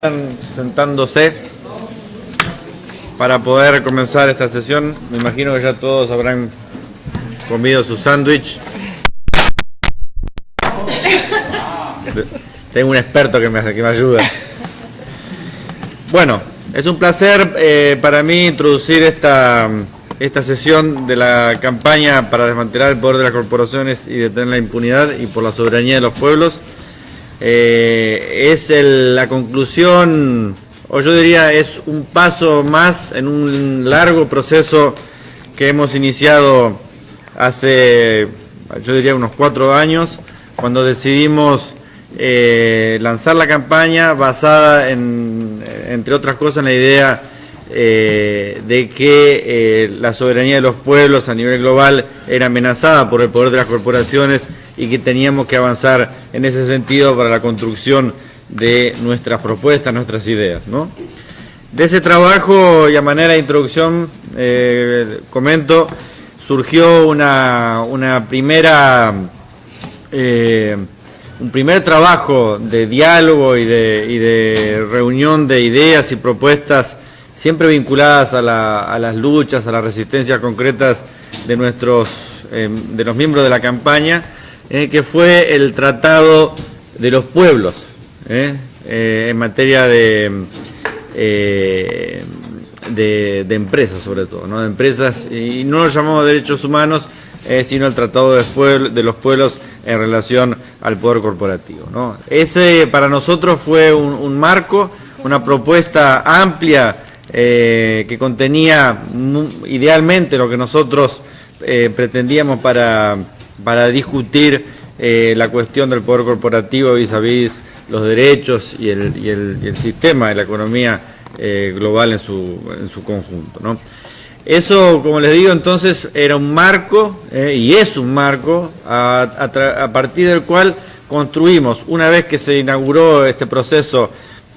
Están sentándose para poder comenzar esta sesión. Me imagino que ya todos habrán comido su sándwich. Tengo un experto que me ayuda. Bueno, es un placer para mí introducir esta sesión de la campaña para desmantelar el poder de las corporaciones y detener la impunidad y por la soberanía de los pueblos. Es la conclusión, o yo diría es un paso más en un largo proceso que hemos iniciado hace, yo diría, unos 4 años, cuando decidimos lanzar la campaña basada entre otras cosas, en la idea de que la soberanía de los pueblos a nivel global era amenazada por el poder de las corporaciones y que teníamos que avanzar en ese sentido para la construcción de nuestras propuestas, nuestras ideas, ¿no? De ese trabajo, y a manera de introducción, comento, surgió un primer trabajo de diálogo y de reunión de ideas y propuestas siempre vinculadas a las luchas, a las resistencias concretas de los miembros de la campaña, que fue el Tratado de los Pueblos, en materia de empresas, sobre todo, ¿no? De empresas, y no lo llamamos derechos humanos, sino el Tratado de los Pueblos en relación al poder corporativo, ¿no? Ese para nosotros fue un marco, una propuesta amplia, que contenía idealmente lo que nosotros pretendíamos para discutir la cuestión del poder corporativo vis-a-vis los derechos y el sistema de la economía global en su conjunto, ¿no? Eso, como les digo, entonces era un marco, y es un marco a partir del cual construimos, una vez que se inauguró este proceso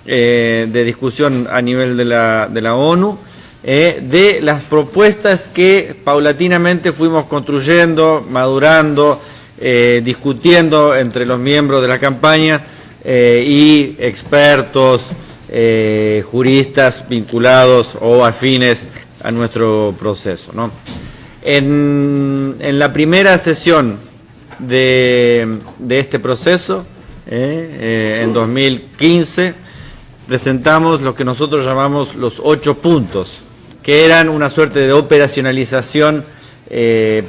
de discusión a nivel de la ONU, de las propuestas que paulatinamente fuimos construyendo, madurando, discutiendo entre los miembros de la campaña y expertos, juristas vinculados o afines a nuestro proceso, ¿no? En la primera sesión de este proceso, en 2015, presentamos lo que nosotros llamamos los 8 puntos, que eran una suerte de operacionalización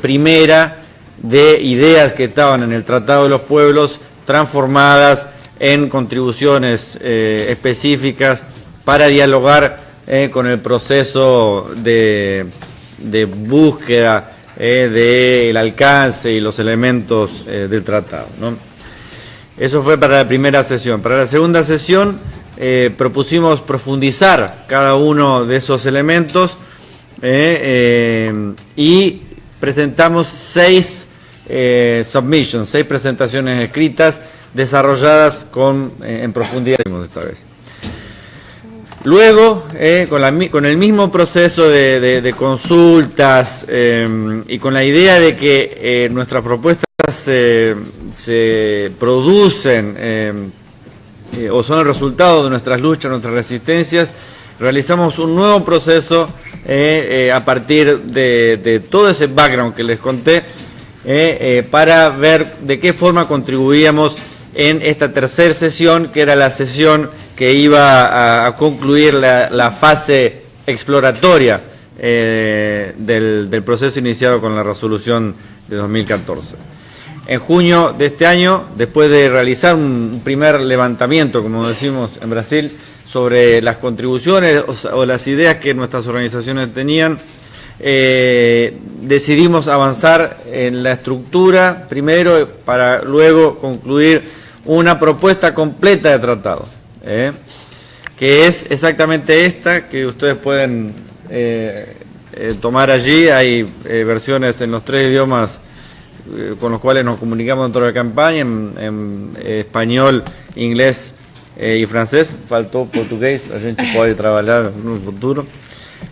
primera de ideas que estaban en el Tratado de los Pueblos, transformadas en contribuciones específicas para dialogar con el proceso de búsqueda del alcance y los elementos del tratado, ¿no? Eso fue para la primera sesión. Para la segunda sesión propusimos profundizar cada uno de esos elementos y presentamos 6 submissions, 6 presentaciones escritas desarrolladas en profundidad esta vez. Luego, con el mismo proceso de consultas y con la idea de que nuestras propuestas se producen o son el resultado de nuestras luchas, nuestras resistencias, realizamos un nuevo proceso a partir de todo ese background que les conté, para ver de qué forma contribuíamos en esta tercera sesión, que era la sesión que iba a concluir la fase exploratoria del proceso iniciado con la resolución de 2014. En junio de este año, después de realizar un primer levantamiento, como decimos en Brasil, sobre las contribuciones o las ideas que nuestras organizaciones tenían, decidimos avanzar en la estructura primero, para luego concluir una propuesta completa de tratado, que es exactamente esta que ustedes pueden tomar allí. Hay versiones en los 3 idiomas con los cuales nos comunicamos dentro de la campaña, en español, inglés y francés. Faltó portugués, a gente puede trabajar en un futuro.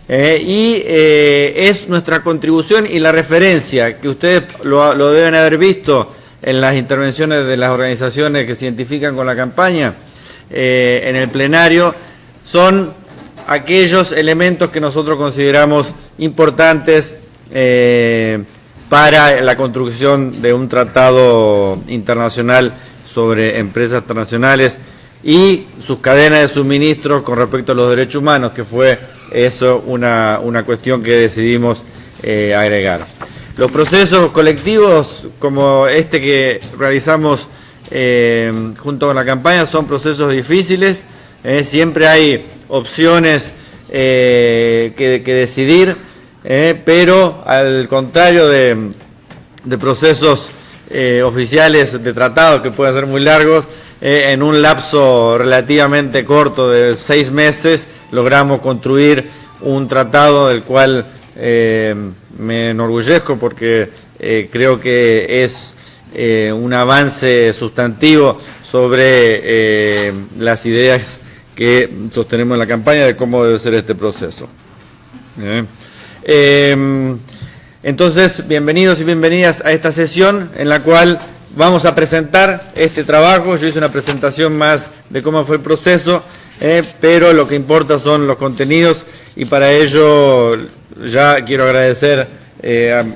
Es nuestra contribución y la referencia, que ustedes lo deben haber visto en las intervenciones de las organizaciones que se identifican con la campaña, en el plenario, son aquellos elementos que nosotros consideramos importantes para la construcción de un tratado internacional sobre empresas transnacionales y sus cadenas de suministro con respecto a los derechos humanos, que fue eso una cuestión que decidimos agregar. Los procesos colectivos como este que realizamos junto con la campaña son procesos difíciles, siempre hay opciones que decidir, pero al contrario de procesos oficiales de tratados que pueden ser muy largos, en un lapso relativamente corto de 6 meses logramos construir un tratado del cual me enorgullezco porque creo que es un avance sustantivo sobre las ideas que sostenemos en la campaña de cómo debe ser este proceso. Entonces, bienvenidos y bienvenidas a esta sesión en la cual vamos a presentar este trabajo. Yo hice una presentación más de cómo fue el proceso, pero lo que importa son los contenidos y para ello ya quiero agradecer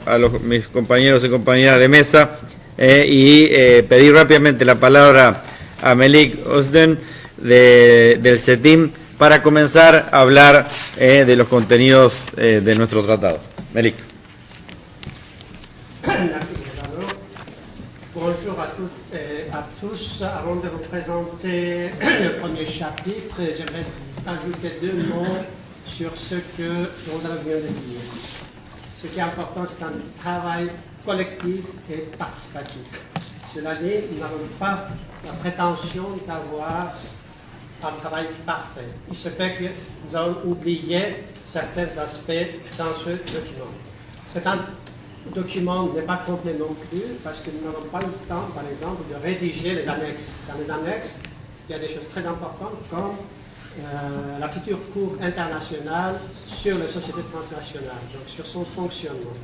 a mis compañeros y compañeras de mesa y pedir rápidamente la palabra a Melik Özden del CETIM para comenzar a hablar de los contenidos de nuestro tratado. Melik. Merci, Gustavo. Bonjour à toutes et à tous. Avant de vous présenter le premier chapitre, j'aimerais ajouter 2 mots sur ce que nous avons bien de dire. Ce qui est important, c'est un travail collectif et participatif. Cela dit, nous n'avons pas la prétention d'avoir un travail parfait. Il se peut que nous avons oublié certains aspects dans ce document. C'est un document n'est pas complet non plus parce que nous n'avons pas eu le temps, par exemple, de rédiger les annexes. Dans les annexes, il y a des choses très importantes comme la future Cour internationale sur les sociétés transnationales, donc sur son fonctionnement.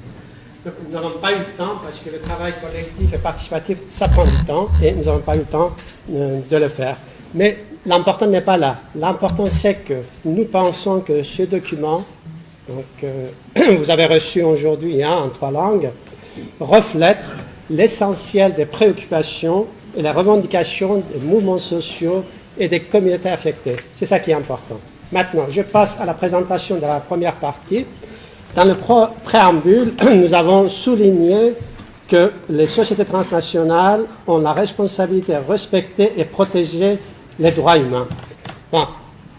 Donc, nous n'avons pas eu le temps parce que le travail collectif et participatif, ça prend du temps et nous n'avons pas eu le temps de le faire. Mais l'important n'est pas là. L'important, c'est que nous pensons que ce document, vous avez reçu aujourd'hui en 3 langues, reflète l'essentiel des préoccupations et les revendications des mouvements sociaux et des communautés affectées. C'est ça qui est important. Maintenant, je passe à la présentation de la première partie. Dans le préambule, nous avons souligné que les sociétés transnationales ont la responsabilité de respecter et protéger les droits humains. Bon,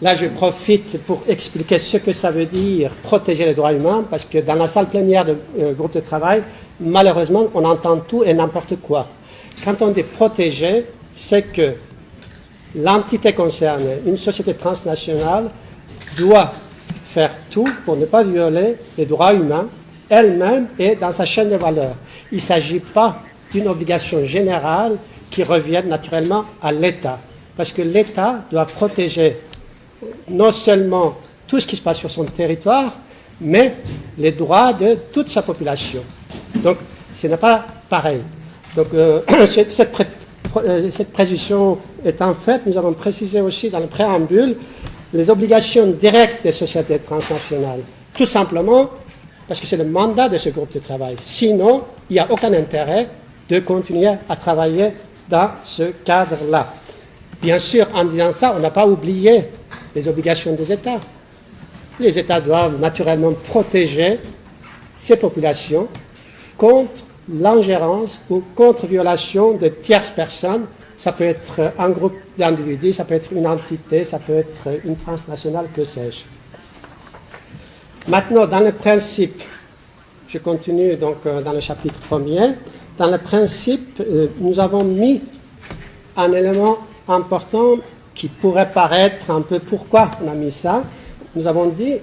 là, je profite pour expliquer ce que ça veut dire protéger les droits humains, parce que dans la salle plénière du groupe de travail, malheureusement, on entend tout et n'importe quoi. Quand on dit protéger, c'est que l'entité concernée, une société transnationale, doit faire tout pour ne pas violer les droits humains elle-même et dans sa chaîne de valeur. Il ne s'agit pas d'une obligation générale qui revienne naturellement à l'État, parce que l'État doit protéger non seulement tout ce qui se passe sur son territoire, mais les droits de toute sa population. Donc, ce n'est pas pareil. Donc, cette précision étant faite, nous avons précisé aussi dans le préambule les obligations directes des sociétés transnationales. Tout simplement parce que c'est le mandat de ce groupe de travail. Sinon, il n'y a aucun intérêt de continuer à travailler dans ce cadre-là. Bien sûr, en disant ça, on n'a pas oublié les obligations des États. Les États doivent naturellement protéger ces populations contre l'ingérence ou contre violation de tierces personnes. Ça peut être un groupe d'individus, ça peut être une entité, ça peut être une transnationale, que sais-je. Maintenant, dans le principe, je continue donc dans le chapitre 1er, dans le principe, nous avons mis un élément important qui pourrait paraître un peu pourquoi on a mis ça. Nous avons dit,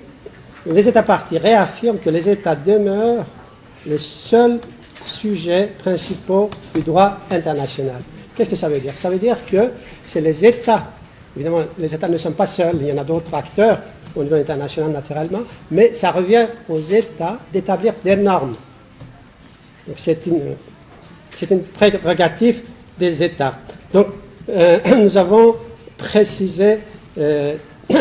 les États parties réaffirment que les États demeurent les seuls sujets principaux du droit international. Qu'est-ce que ça veut dire? Ça veut dire que c'est les États, évidemment les États ne sont pas seuls, il y en a d'autres acteurs au niveau international naturellement, mais ça revient aux États d'établir des normes. Donc c'est une prérogative des États. Donc nous avons préciser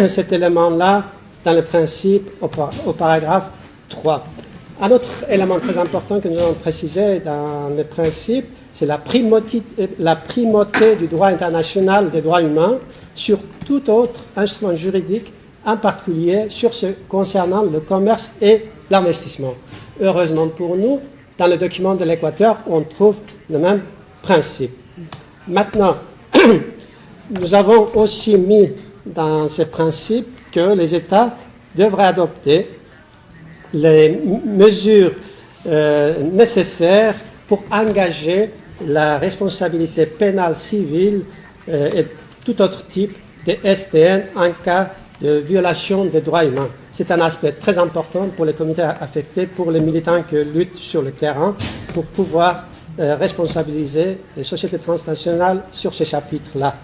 cet élément-là dans le principe au paragraphe 3. Un autre élément très important que nous avons précisé dans le principe, c'est la primauté du droit international des droits humains sur tout autre instrument juridique, en particulier sur ce concernant le commerce et l'investissement. Heureusement pour nous, dans le document de l'Équateur, on trouve le même principe. Maintenant, nous avons aussi mis dans ce principe que les États devraient adopter les mesures nécessaires pour engager la responsabilité pénale civile et tout autre type de STN en cas de violation des droits humains. C'est un aspect très important pour les communautés affectées, pour les militants qui luttent sur le terrain, pour pouvoir responsabiliser les sociétés transnationales sur ce chapitre-là.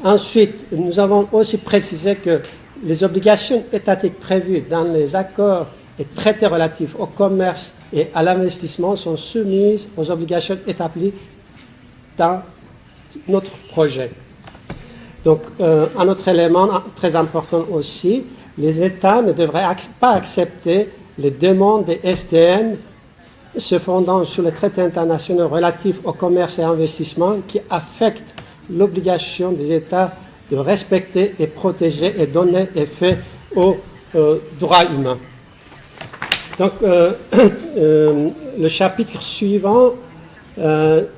Ensuite, nous avons aussi précisé que les obligations étatiques prévues dans les accords et traités relatifs au commerce et à l'investissement sont soumises aux obligations établies dans notre projet. Donc, un autre élément très important aussi, les États ne devraient pas accepter les demandes des STN se fondant sur les traités internationaux relatifs au commerce et à l'investissement qui affectent l'obligation des États de respecter et protéger et donner effet aux droits humains. Donc, le chapitre suivant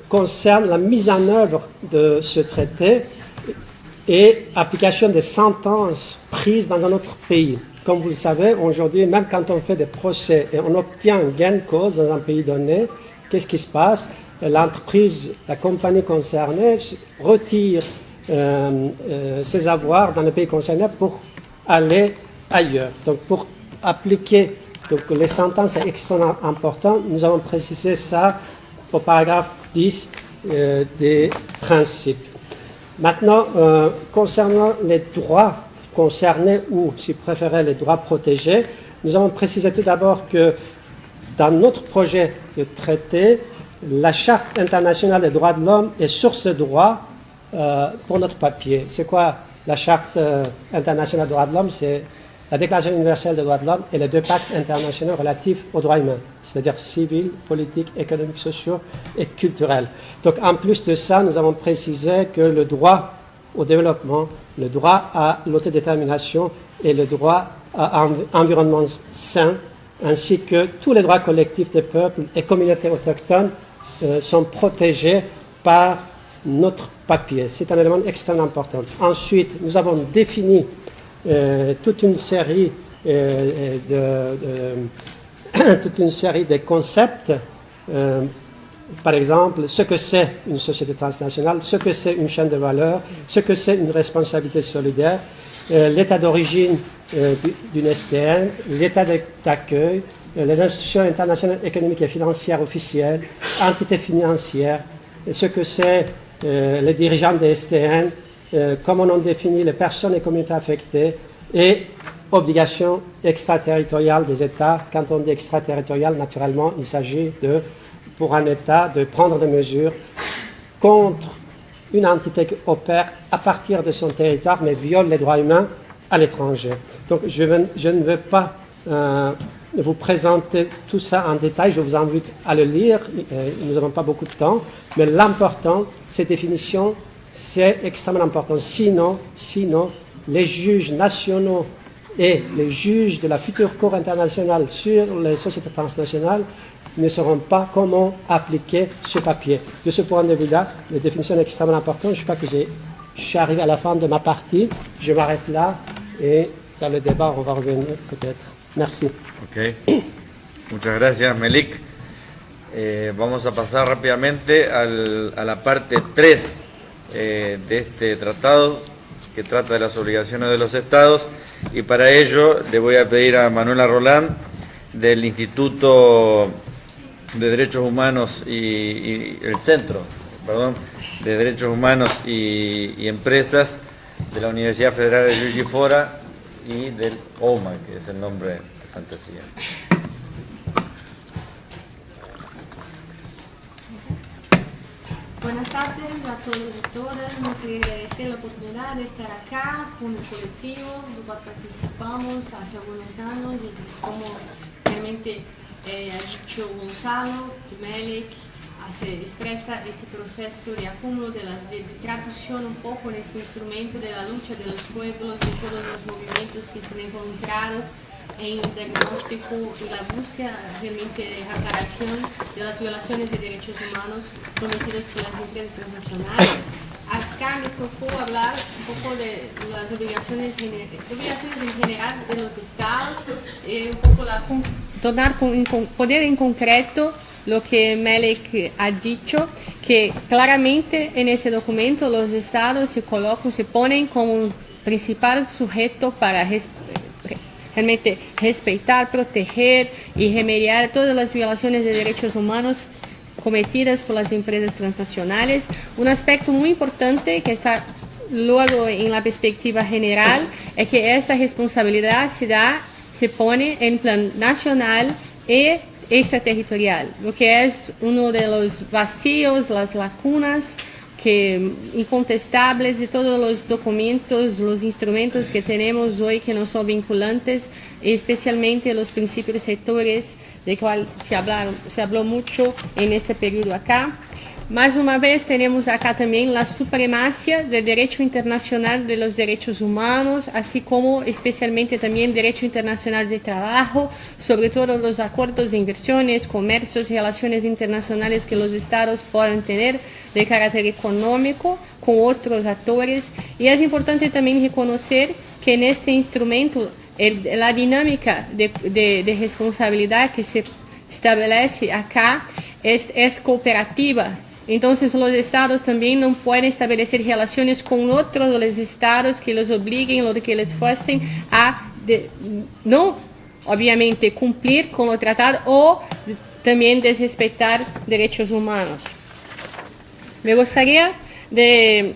concerne la mise en œuvre de ce traité et application des sentences prises dans un autre pays. Comme vous le savez, aujourd'hui, même quand on fait des procès et on obtient un gain de cause dans un pays donné, qu'est-ce qui se passe? L'entreprise, la compagnie concernée retire ses avoirs dans le pays concerné pour aller ailleurs. Donc, pour appliquer les sentences, c'est extrêmement important. Nous avons précisé ça au paragraphe 10 des principes. Maintenant, concernant les droits concernés ou, si vous préférez, les droits protégés, nous avons précisé tout d'abord que dans notre projet de traité, la Charte internationale des droits de l'homme est source de droit pour notre papier. C'est quoi la Charte internationale des droits de l'homme? C'est la Déclaration universelle des droits de l'homme et les deux pactes internationaux relatifs aux droits humains, c'est-à-dire civils, politiques, économiques, sociaux et culturels. Donc, en plus de ça, nous avons précisé que le droit au développement, le droit à l'autodétermination et le droit à un environnement sain, ainsi que tous les droits collectifs des peuples et communautés autochtones sont protégés par notre papier. C'est un élément extrêmement important. Ensuite, nous avons défini toute une série de concepts, par exemple, ce que c'est une société transnationale, ce que c'est une chaîne de valeur, ce que c'est une responsabilité solidaire, l'état d'origine d'une STN, l'état d'accueil, les institutions internationales économiques et financières officielles, entités financières, ce que c'est les dirigeants des STN, comment on définit les personnes et communautés affectées et obligations extraterritoriales des États. Quand on dit extraterritorial, naturellement, il s'agit pour un État de prendre des mesures contre une entité qui opère à partir de son territoire mais viole les droits humains à l'étranger. Donc je ne veux pas vous présenter tout ça en détail, je vous invite à le lire, nous n'avons pas beaucoup de temps, mais l'important, ces définitions, c'est extrêmement important. Sinon, les juges nationaux et les juges de la future Cour internationale sur les sociétés transnationales ne sauront pas comment appliquer ce papier. De ce point de vue-là, les définitions sont extrêmement importantes. Je crois que je suis arrivé à la fin de ma partie. Je m'arrête là et dans le débat, on va revenir peut-être. Merci. Ok. Muchas gracias, Melik. Vamos a pasar rápidamente a la parte 3 de este tratado que trata de las obligaciones de los estados, y para ello le voy a pedir a Manuela Roland del Instituto de Derechos Humanos y el Centro, de Derechos Humanos y Empresas de la Universidad Federal de Juiz de Fora y del OMA, que es el nombre de fantasía. Buenas tardes a todos y todas. Nos gustaría agradecer la oportunidad de estar acá con el colectivo del cual participamos hace algunos años y como realmente ha dicho Gonzalo, Melek, expresa este proceso de acúmulo, de traducción un poco en este instrumento de la lucha de los pueblos y todos los movimientos que están involucrados en el diagnóstico y la búsqueda realmente de reparación de las violaciones de derechos humanos cometidas por las empresas transnacionales. Acá me tocó hablar un poco de las obligaciones en general de los estados, un poco poner en concreto lo que Melek ha dicho, que claramente en este documento los estados se ponen como un principal sujeto para realmente respetar, proteger y remediar todas las violaciones de derechos humanos cometidas por las empresas transnacionales. Un aspecto muy importante que está luego en la perspectiva general es que esta responsabilidad se pone en plan nacional y extraterritorial, lo que es uno de los vacíos, las lacunas incontestables de todos los documentos, los instrumentos que tenemos hoy que no son vinculantes, especialmente los principios rectores de cual se habló mucho en este periodo acá. Más una vez tenemos acá también la supremacía del derecho internacional de los derechos humanos, así como especialmente también derecho internacional de trabajo, sobre todo los acuerdos de inversiones, comercios y relaciones internacionales que los estados puedan tener de carácter económico con otros actores. Y es importante también reconocer que en este instrumento la dinámica de responsabilidad que se establece acá es cooperativa. Entonces los estados también no pueden establecer relaciones con otros de los estados que los obliguen o que les fuesen a no obviamente cumplir con el tratado o también desrespetar derechos humanos. Me gustaría de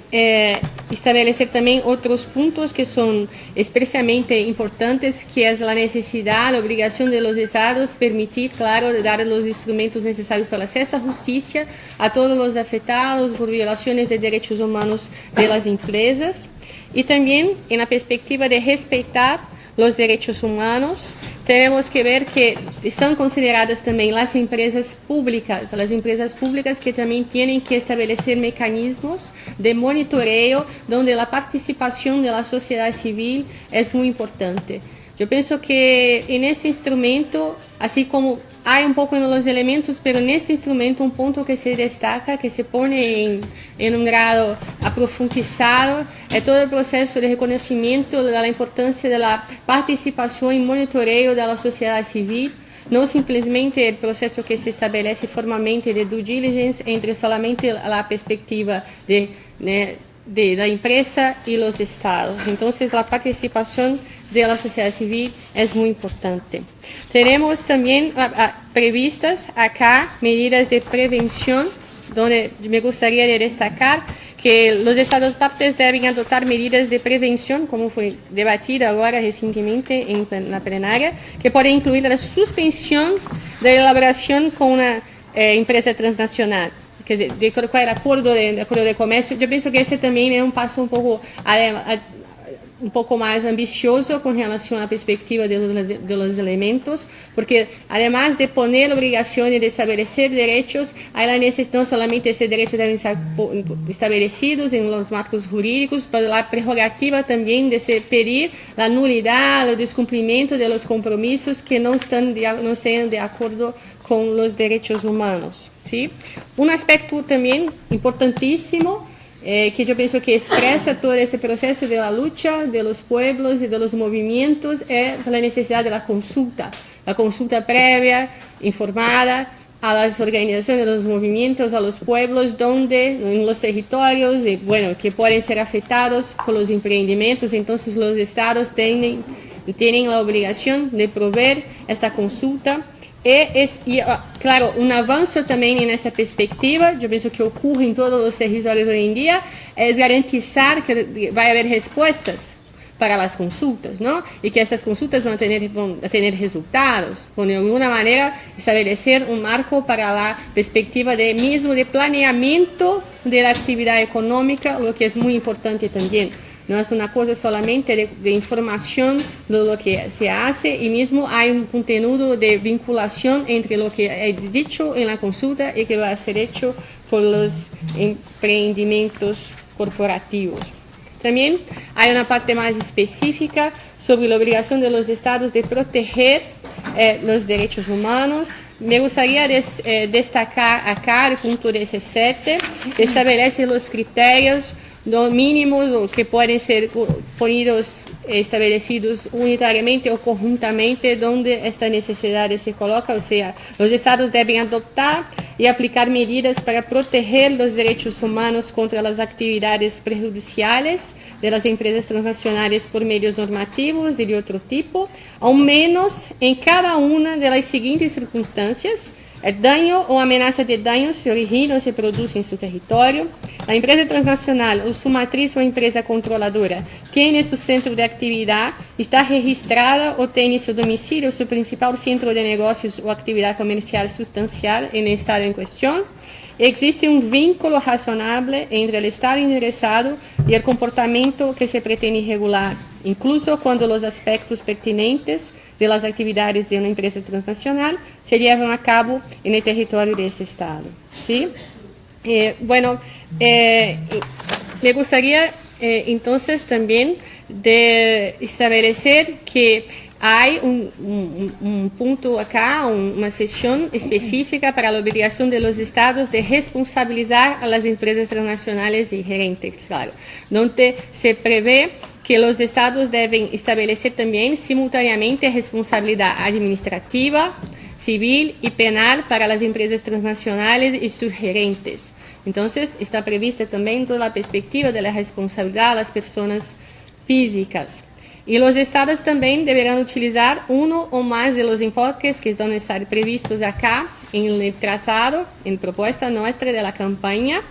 establecer también otros puntos que son especialmente importantes, que es la necesidad, la obligación de los estados permitir, claro, dar los instrumentos necesarios para el acceso a justicia a todos los afectados por violaciones de derechos humanos de las empresas, y también en la perspectiva de respetar los derechos humanos. Tenemos que ver que están consideradas también las empresas públicas que también tienen que establecer mecanismos de monitoreo donde la participación de la sociedad civil es muy importante. Yo pienso que en este instrumento, así como hay un poco en los elementos, pero en este instrumento un punto que se destaca, que se pone en un grado aprofundizado, es todo el proceso de reconocimiento de la importancia de la participación y monitoreo de la sociedad civil, no simplemente el proceso que se establece formalmente de due diligence entre solamente la perspectiva de la empresa y los estados. Entonces la participación de la sociedad civil es muy importante. Tenemos también previstas acá medidas de prevención, donde me gustaría destacar que los estados partes deben adoptar medidas de prevención, como fue debatido ahora recientemente en la plenaria, que puede incluir la suspensión de la elaboración con una empresa transnacional. Quer dizer, de cualquier acuerdo de comercio. Yo pienso que ese también es un paso un poco más ambicioso con relación a la perspectiva de los elementos, porque además de poner la obligación de establecer derechos, hay la necesidad, no solamente ese derecho deben estar establecidos en los marcos jurídicos, pero la prerrogativa también de pedir la nulidad, el descumplimiento de los compromisos que no estén de acuerdo con los derechos humanos, ¿sí? Un aspecto también importantísimo que yo pienso que expresa todo este proceso de la lucha de los pueblos y de los movimientos es la necesidad de la consulta previa, informada a las organizaciones de los movimientos, a los pueblos en los territorios, que pueden ser afectados por los emprendimientos. Entonces los estados tienen la obligación de proveer esta consulta. Claro, un avance también en esta perspectiva, yo pienso que ocurre en todos los territorios hoy en día, es garantizar que va a haber respuestas para las consultas, ¿no? Y que estas consultas van a tener resultados, de alguna manera establecer un marco para la perspectiva de planeamiento de la actividad económica, lo que es muy importante también. No es una cosa solamente de información de lo que se hace, y mismo hay un contenido de vinculación entre lo que he dicho en la consulta y que va a ser hecho por los emprendimientos corporativos. También hay una parte más específica sobre la obligación de los estados de proteger los derechos humanos. Me gustaría destacar acá el punto 17, que establece los criterios mínimos que pueden ser establecidos unitariamente o conjuntamente donde esta necesidad se coloca, o sea, los estados deben adoptar y aplicar medidas para proteger los derechos humanos contra las actividades prejudiciales de las empresas transnacionales por medios normativos y de otro tipo, al menos en cada una de las siguientes circunstancias: el daño o amenaza de daño se origina o se produce en su territorio, la empresa transnacional o su matriz o empresa controladora tiene su centro de actividad, está registrada o tiene su domicilio o su principal centro de negocios o actividad comercial sustancial en el estado en cuestión, existe un vínculo razonable entre el estado interesado y el comportamiento que se pretende regular, incluso cuando los aspectos pertinentes de las actividades de una empresa transnacional se llevan a cabo en el territorio de ese estado, ¿sí? Me gustaría entonces también de establecer que hay un punto acá, una sección específica para la obligación de los estados de responsabilizar a las empresas transnacionales y gerentes, claro, donde se prevé que los estados deben establecer también simultáneamente responsabilidad administrativa, civil y penal para las empresas transnacionales y sus gerentes. Entonces, está prevista también toda la perspectiva de la responsabilidad a las personas físicas. Y los estados también deberán utilizar uno o más de los enfoques que van a estar previstos acá en el tratado, en propuesta nuestra de la campaña,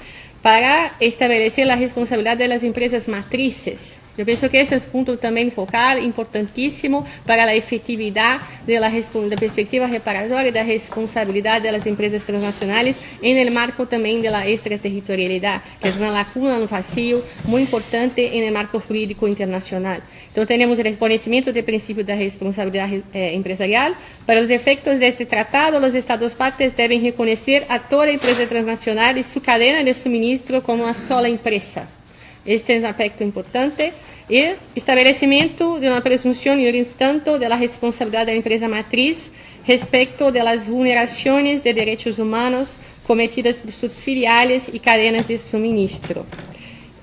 para establecer la responsabilidad de las empresas matrices. Yo pienso que ese es un punto también focal, importantísimo para la efectividad de la perspectiva reparatoria y de la responsabilidad de las empresas transnacionales en el marco también de la extraterritorialidad, que es una lacuna, un vacío muy importante en el marco jurídico internacional. Entonces tenemos el reconocimiento del principio de responsabilidad empresarial. Para los efectos de este tratado, los estados partes deben reconocer a toda empresa transnacional y su cadena de suministro como una sola empresa. Este es un aspecto importante. Y establecimiento de una presunción iuris tanto de la responsabilidad de la empresa matriz respecto de las vulneraciones de derechos humanos cometidas por sus filiales y cadenas de suministro.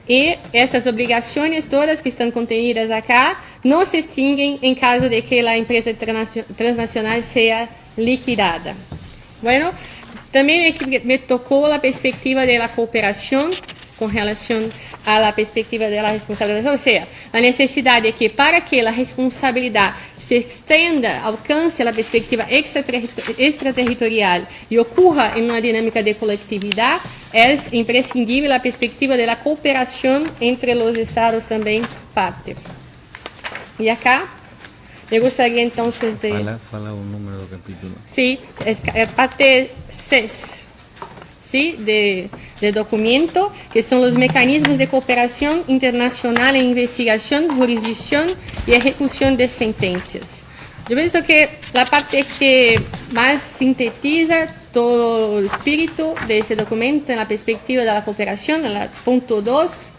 Y estas obligaciones todas que están contenidas acá no se extinguen en caso de que la empresa transnacional sea liquidada. Bueno, también me tocó la perspectiva de la cooperación con relación a la perspectiva de la responsabilidad, o sea, la necesidad de que para que la responsabilidad se extienda, alcance la perspectiva extraterritorial y ocurra en una dinámica de colectividad, es imprescindible la perspectiva de la cooperación entre los estados también parte. Y acá me gustaría entonces de... Fala un número de capítulo. Sí, es parte 6. ¿Sí? de documento, que son los mecanismos de cooperación internacional en investigación, jurisdicción y ejecución de sentencias. Yo pienso que la parte que más sintetiza todo el espíritu de ese documento en la perspectiva de la cooperación, en el punto 2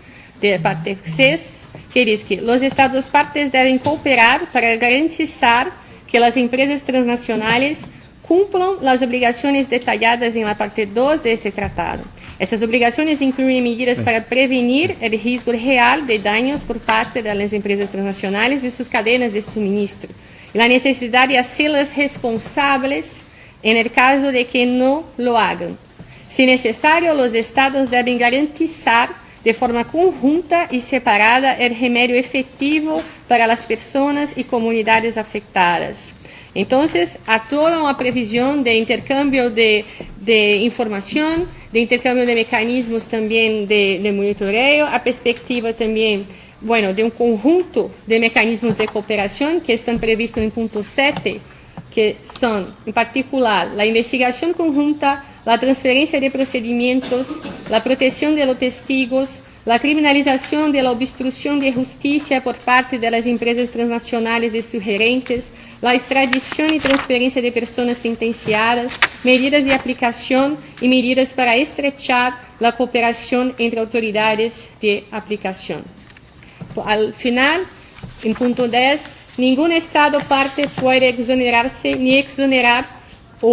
de la parte 6, que dice que los estados partes deben cooperar para garantizar que las empresas transnacionales cumplan las obligaciones detalladas en la parte 2 de este tratado. Estas obligaciones incluyen medidas para prevenir el riesgo real de daños por parte de las empresas transnacionales y sus cadenas de suministro, y la necesidad de hacerlas responsables en el caso de que no lo hagan. Si necesario, los estados deben garantizar de forma conjunta y separada el remedio efectivo para las personas y comunidades afectadas. Entonces, a toda una previsión de intercambio de información, de intercambio de mecanismos también de monitoreo, a perspectiva también bueno, de un conjunto de mecanismos de cooperación que están previstos en punto 7, que son, en particular, la investigación conjunta, la transferencia de procedimientos, la protección de los testigos, la criminalización de la obstrucción de justicia por parte de las empresas transnacionales y sus gerentes, la extradición y transferencia de personas sentenciadas, medidas de aplicación y medidas para estrechar la cooperación entre autoridades de aplicación. Al final, en punto 10, ningún Estado parte puede exonerarse ni exonerar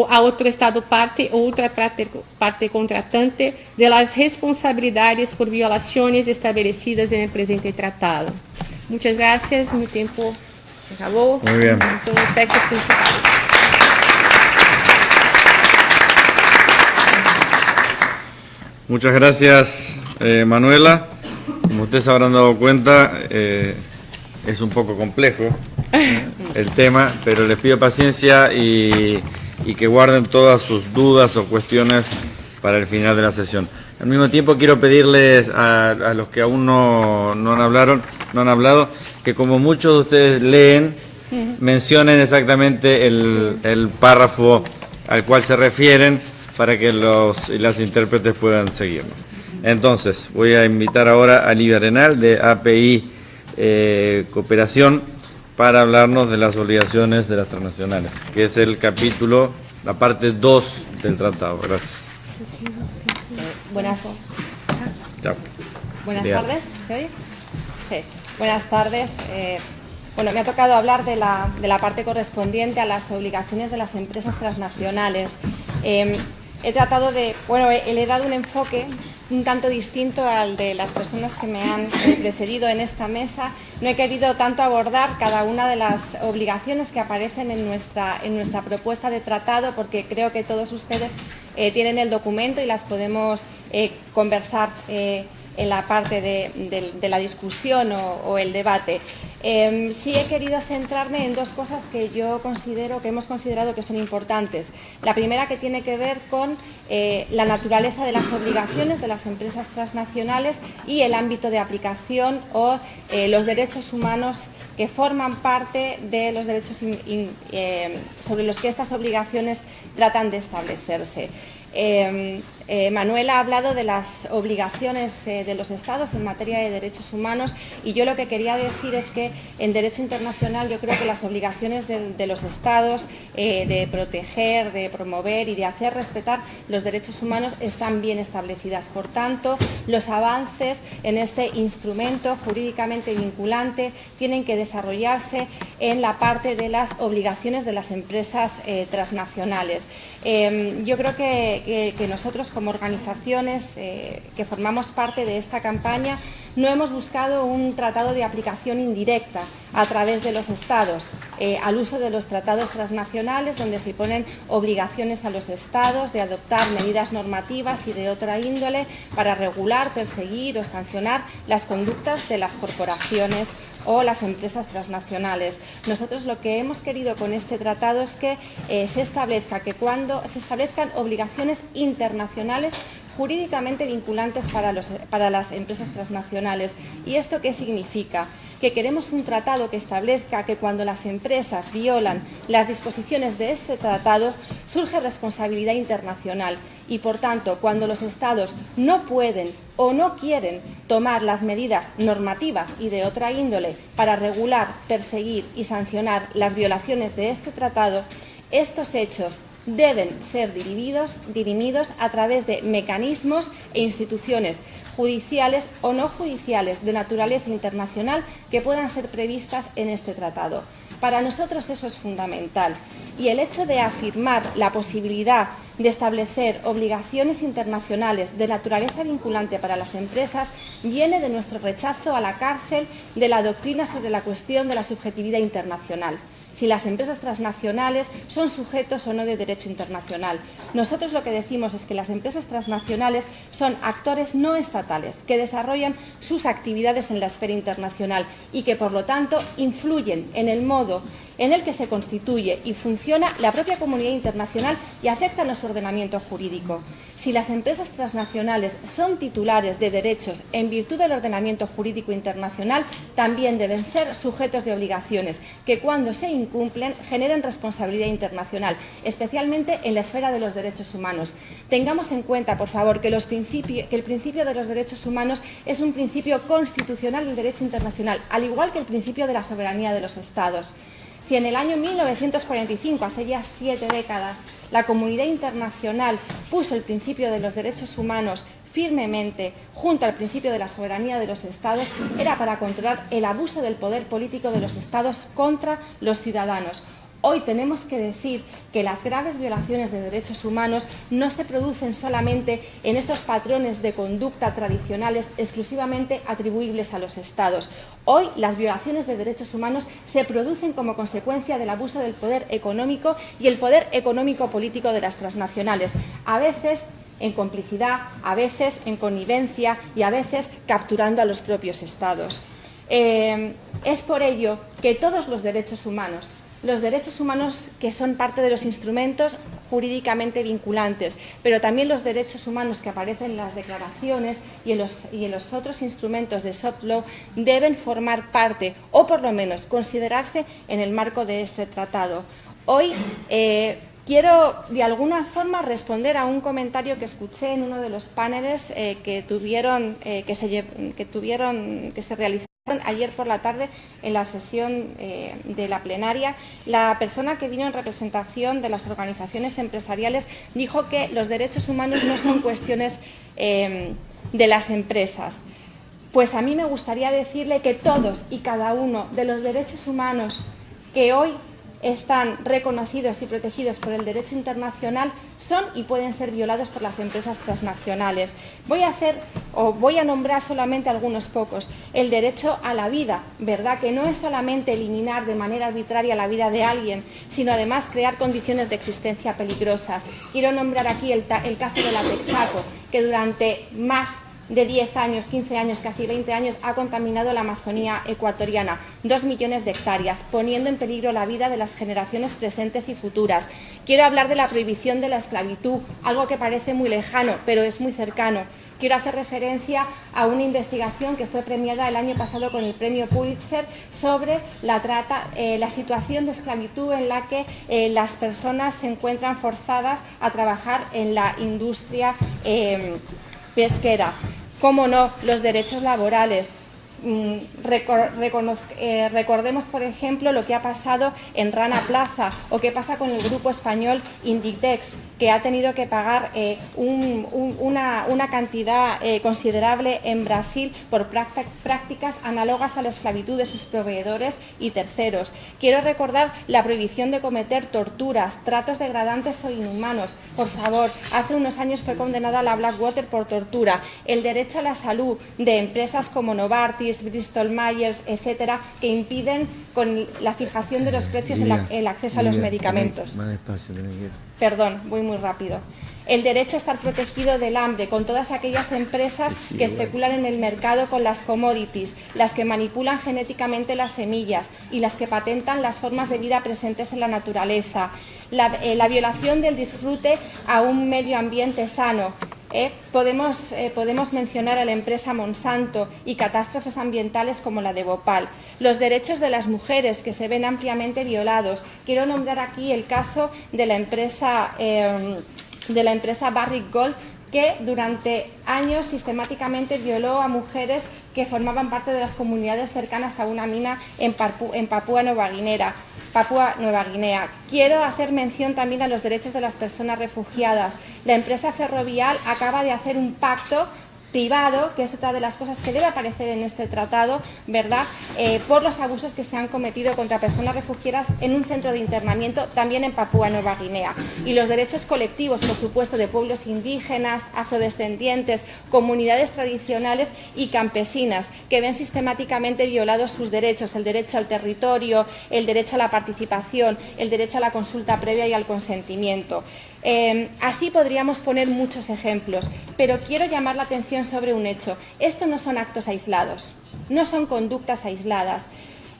a otro Estado parte o otra parte contratante de las responsabilidades por violaciones establecidas en el presente tratado. Muchas gracias, mi tiempo se acabó. Muy bien. Son los aspectos principales. Muchas gracias, Manuela. Como ustedes se habrán dado cuenta, es un poco complejo el tema, pero les pido paciencia y que guarden todas sus dudas o cuestiones para el final de la sesión. Al mismo tiempo quiero pedirles a los que aún no han hablado, que como muchos de ustedes leen, mencionen exactamente el párrafo al cual se refieren para que los y las intérpretes puedan seguirnos. Entonces, voy a invitar ahora a Livia Arenal de API Cooperación para hablarnos de las obligaciones de las transnacionales, que es el capítulo, la parte 2 del tratado. Gracias. Buenas tardes, ¿se oye? Sí, buenas tardes. Bueno, me ha tocado hablar de la parte correspondiente a las obligaciones de las empresas transnacionales. He tratado de, bueno, le he dado un enfoque un tanto distinto al de las personas que me han precedido en esta mesa. No he querido tanto abordar cada una de las obligaciones que aparecen en nuestra propuesta de tratado, porque creo que todos ustedes tienen el documento y las podemos conversar en la parte de la discusión o el debate. Sí he querido centrarme en dos cosas que yo considero, que hemos considerado que son importantes. La primera, que tiene que ver con la naturaleza de las obligaciones de las empresas transnacionales y el ámbito de aplicación o los derechos humanos que forman parte de los derechos sobre los que estas obligaciones tratan de establecerse. Manuela ha hablado de las obligaciones de los Estados en materia de derechos humanos, y yo lo que quería decir es que en derecho internacional yo creo que las obligaciones de los Estados de proteger, de promover y de hacer respetar los derechos humanos están bien establecidas. Por tanto, los avances en este instrumento jurídicamente vinculante tienen que desarrollarse en la parte de las obligaciones de las empresas transnacionales. Yo creo que nosotros, como organizaciones que formamos parte de esta campaña, no hemos buscado un tratado de aplicación indirecta a través de los Estados, al uso de los tratados transnacionales, donde se ponen obligaciones a los Estados de adoptar medidas normativas y de otra índole para regular, perseguir o sancionar las conductas de las corporaciones o las empresas transnacionales. Nosotros lo que hemos querido con este tratado es que se establezcan obligaciones internacionales jurídicamente vinculantes para las empresas transnacionales. ¿Y esto qué significa? Que queremos un tratado que establezca que cuando las empresas violan las disposiciones de este tratado surge responsabilidad internacional, y por tanto cuando los Estados no pueden o no quieren tomar las medidas normativas y de otra índole para regular, perseguir y sancionar las violaciones de este tratado, estos hechos deben ser dirimidos a través de mecanismos e instituciones judiciales o no judiciales de naturaleza internacional que puedan ser previstas en este tratado. Para nosotros eso es fundamental, y el hecho de afirmar la posibilidad de establecer obligaciones internacionales de naturaleza vinculante para las empresas viene de nuestro rechazo a la cárcel de la doctrina sobre la cuestión de la subjetividad internacional, si las empresas transnacionales son sujetos o no de derecho internacional. Nosotros lo que decimos es que las empresas transnacionales son actores no estatales que desarrollan sus actividades en la esfera internacional y que, por lo tanto, influyen en el modo en el que se constituye y funciona la propia comunidad internacional y afecta a nuestro ordenamiento jurídico. Si las empresas transnacionales son titulares de derechos en virtud del ordenamiento jurídico internacional, también deben ser sujetos de obligaciones que, cuando se incumplen, generen responsabilidad internacional, especialmente en la esfera de los derechos humanos. Tengamos en cuenta, por favor, que el principio de los derechos humanos es un principio constitucional del derecho internacional, al igual que el principio de la soberanía de los Estados. Si en el año 1945, hace ya 7 décadas, la comunidad internacional puso el principio de los derechos humanos firmemente junto al principio de la soberanía de los Estados, era para controlar el abuso del poder político de los Estados contra los ciudadanos. Hoy tenemos que decir que las graves violaciones de derechos humanos no se producen solamente en estos patrones de conducta tradicionales exclusivamente atribuibles a los Estados. Hoy las violaciones de derechos humanos se producen como consecuencia del abuso del poder económico y el poder económico-político de las transnacionales, a veces en complicidad, a veces en connivencia y a veces capturando a los propios Estados. Es por ello que todos los derechos humanos que son parte de los instrumentos jurídicamente vinculantes, pero también los derechos humanos que aparecen en las declaraciones y en los otros instrumentos de soft law, deben formar parte, o por lo menos considerarse en el marco de este tratado. Hoy quiero, de alguna forma, responder a un comentario que escuché en uno de los paneles que se realizaron ayer por la tarde en la sesión de la plenaria. La persona que vino en representación de las organizaciones empresariales dijo que los derechos humanos no son cuestiones de las empresas. Pues a mí me gustaría decirle que todos y cada uno de los derechos humanos que hoy están reconocidos y protegidos por el derecho internacional son y pueden ser violados por las empresas transnacionales. Voy a nombrar solamente algunos pocos. El derecho a la vida, ¿verdad? Que no es solamente eliminar de manera arbitraria la vida de alguien, sino además crear condiciones de existencia peligrosas. Quiero nombrar aquí el caso de la Texaco, que durante más de 10 años, 15 años, casi 20 años, ha contaminado la Amazonía ecuatoriana, 2 millones de hectáreas, poniendo en peligro la vida de las generaciones presentes y futuras. Quiero hablar de la prohibición de la esclavitud, algo que parece muy lejano, pero es muy cercano. Quiero hacer referencia a una investigación que fue premiada el año pasado con el premio Pulitzer sobre la situación de esclavitud en la que las personas se encuentran forzadas a trabajar en la industria pesquera. Cómo no, los derechos laborales. Recordemos, por ejemplo, lo que ha pasado en Rana Plaza o qué pasa con el grupo español Inditex, que ha tenido que pagar una cantidad considerable en Brasil por prácticas análogas a la esclavitud de sus proveedores y terceros. Quiero recordar la prohibición de cometer torturas, tratos degradantes o inhumanos. Por favor, hace unos años fue condenada la Blackwater por tortura. El derecho a la salud de empresas como Novartis, Bristol Myers, etcétera, que impiden con la fijación de los precios el acceso a los medicamentos. Perdón, voy muy rápido. El derecho a estar protegido del hambre, con todas aquellas empresas que especulan en el mercado con las commodities, las que manipulan genéticamente las semillas y las que patentan las formas de vida presentes en la naturaleza. La violación del disfrute a un medio ambiente sano. Podemos mencionar a la empresa Monsanto y catástrofes ambientales como la de Bhopal. Los derechos de las mujeres, que se ven ampliamente violados. Quiero nombrar aquí el caso de la empresa Barrick Gold, que durante años sistemáticamente violó a mujeres que formaban parte de las comunidades cercanas a una mina en Papúa Nueva Guinea. Quiero hacer mención también a los derechos de las personas refugiadas. La empresa Ferrovial acaba de hacer un pacto privado, que es otra de las cosas que debe aparecer en este tratado, ¿verdad?, por los abusos que se han cometido contra personas refugiadas en un centro de internamiento también en Papúa Nueva Guinea. Y los derechos colectivos, por supuesto, de pueblos indígenas, afrodescendientes, comunidades tradicionales y campesinas, que ven sistemáticamente violados sus derechos: el derecho al territorio, el derecho a la participación, el derecho a la consulta previa y al consentimiento. Así podríamos poner muchos ejemplos, pero quiero llamar la atención sobre un hecho. Estos no son actos aislados, no son conductas aisladas.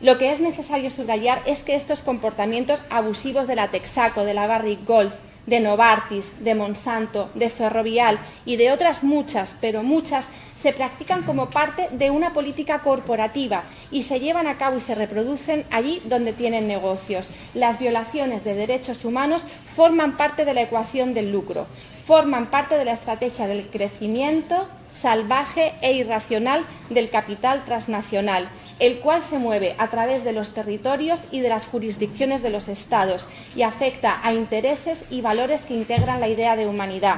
Lo que es necesario subrayar es que estos comportamientos abusivos de la Texaco, de la Barrick Gold, de Novartis, de Monsanto, de Ferrovial y de otras muchas, pero muchas, se practican como parte de una política corporativa y se llevan a cabo y se reproducen allí donde tienen negocios. Las violaciones de derechos humanos forman parte de la ecuación del lucro, forman parte de la estrategia del crecimiento salvaje e irracional del capital transnacional, el cual se mueve a través de los territorios y de las jurisdicciones de los Estados y afecta a intereses y valores que integran la idea de humanidad,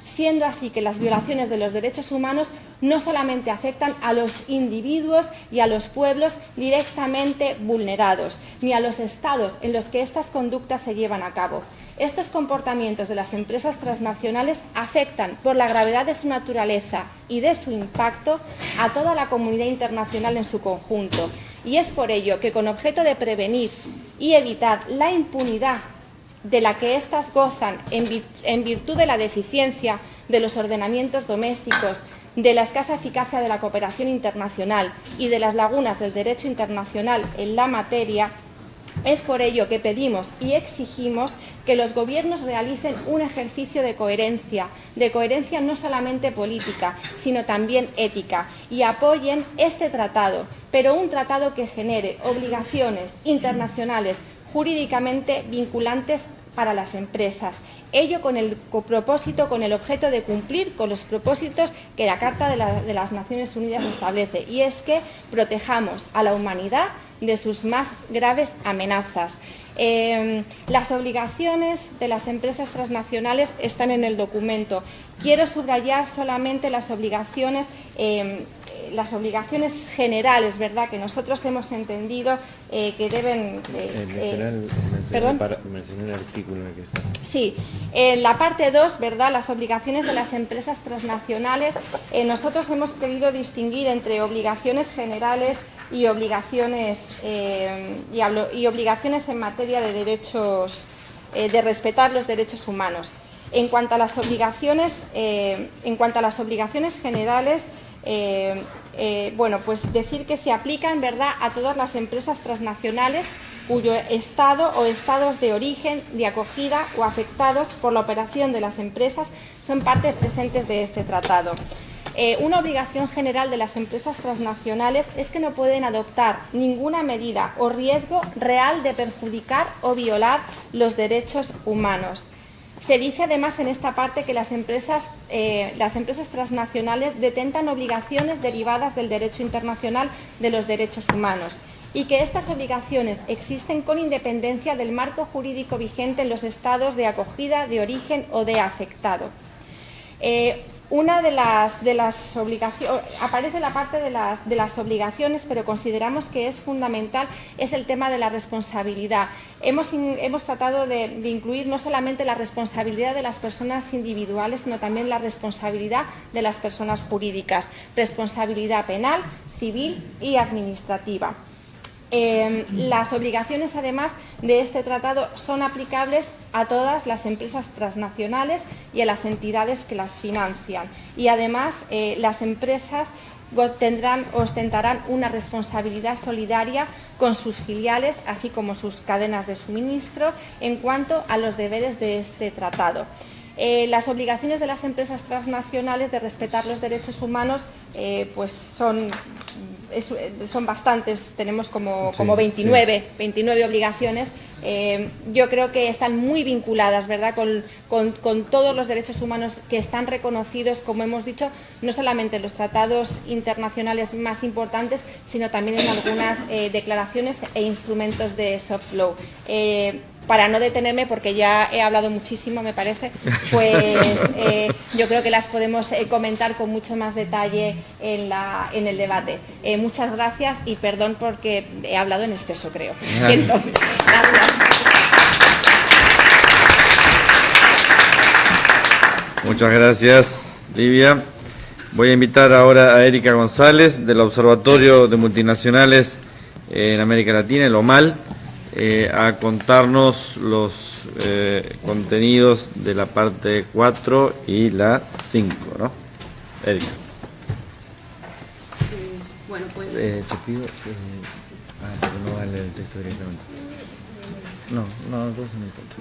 siendo así que las violaciones de los derechos humanos no solamente afectan a los individuos y a los pueblos directamente vulnerados, ni a los Estados en los que estas conductas se llevan a cabo. Estos comportamientos de las empresas transnacionales afectan, por la gravedad de su naturaleza y de su impacto, a toda la comunidad internacional en su conjunto. Y es por ello que, con objeto de prevenir y evitar la impunidad de la que éstas gozan en virtud de la deficiencia de los ordenamientos domésticos, de la escasa eficacia de la cooperación internacional y de las lagunas del derecho internacional en la materia, es por ello que pedimos y exigimos que los gobiernos realicen un ejercicio de coherencia no solamente política, sino también ética, y apoyen este tratado, pero un tratado que genere obligaciones internacionales jurídicamente vinculantes para las empresas. Ello con el objeto de cumplir con los propósitos que la Carta de las Naciones Unidas establece, y es que protejamos a la humanidad de sus más graves amenazas. Las obligaciones de las empresas transnacionales están en el documento. Quiero subrayar solamente las obligaciones generales, ¿verdad?, que nosotros hemos entendido que deben... mencioné el artículo en el que está. Sí, en la parte 2, ¿verdad?, las obligaciones de las empresas transnacionales, nosotros hemos querido distinguir entre obligaciones generales y obligaciones en materia de derechos, de respetar los derechos humanos. En cuanto a las obligaciones generales, bueno, pues decir que se aplican, ¿verdad?, a todas las empresas transnacionales cuyo estado o estados de origen, de acogida o afectados por la operación de las empresas son partes presentes de este tratado. Una obligación general de las empresas transnacionales es que no pueden adoptar ninguna medida o riesgo real de perjudicar o violar los derechos humanos. Se dice además en esta parte que las empresas transnacionales detentan obligaciones derivadas del derecho internacional de los derechos humanos y que estas obligaciones existen con independencia del marco jurídico vigente en los estados de acogida, de origen o de afectado. Una de las obligaciones, aparece la parte de las obligaciones, pero consideramos que es fundamental, es el tema de la responsabilidad. Hemos tratado de incluir no solamente la responsabilidad de las personas individuales, sino también la responsabilidad de las personas jurídicas, responsabilidad penal, civil y administrativa. Las obligaciones, además de este tratado, son aplicables a todas las empresas transnacionales y a las entidades que las financian. Y además, las empresas ostentarán una responsabilidad solidaria con sus filiales, así como sus cadenas de suministro, en cuanto a los deberes de este tratado. Las obligaciones de las empresas transnacionales de respetar los derechos humanos pues son bastantes, tenemos como 29 obligaciones. Yo creo que están muy vinculadas, ¿verdad?, con todos los derechos humanos que están reconocidos, como hemos dicho, no solamente en los tratados internacionales más importantes, sino también en algunas declaraciones e instrumentos de soft law. Para no detenerme, porque ya he hablado muchísimo, me parece, pues yo creo que las podemos comentar con mucho más detalle en el debate. Muchas gracias y perdón porque he hablado en exceso, creo. Siento. Gracias. Muchas gracias, Livia. Voy a invitar ahora a Erika González, del Observatorio de Multinacionales en América Latina, el OMAL, a contarnos los contenidos de la parte 4 y la 5, ¿no? Erika. Bueno, pues... te pido porque no vale el texto directamente. No, entonces no importa.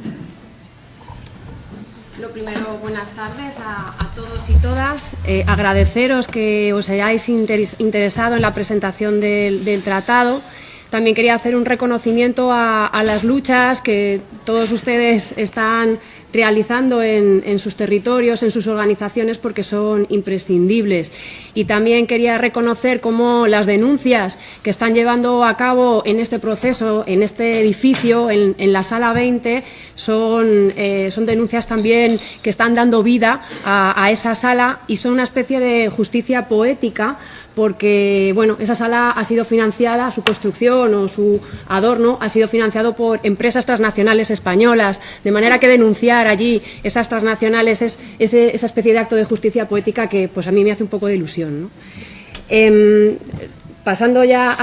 Lo primero, buenas tardes a todos y todas. Agradeceros que os hayáis interesado en la presentación del tratado. También quería hacer un reconocimiento a las luchas que todos ustedes están realizando en sus territorios, en sus organizaciones, porque son imprescindibles. Y también quería reconocer cómo las denuncias que están llevando a cabo en este proceso, en este edificio, en la Sala 20, son denuncias también que están dando vida a esa sala y son una especie de justicia poética, porque bueno, esa sala ha sido financiada, su construcción o su adorno ha sido financiado por empresas transnacionales españolas, de manera que denunciar allí esas transnacionales es esa especie de acto de justicia poética que pues a mí me hace un poco de ilusión, ¿no? Pasando ya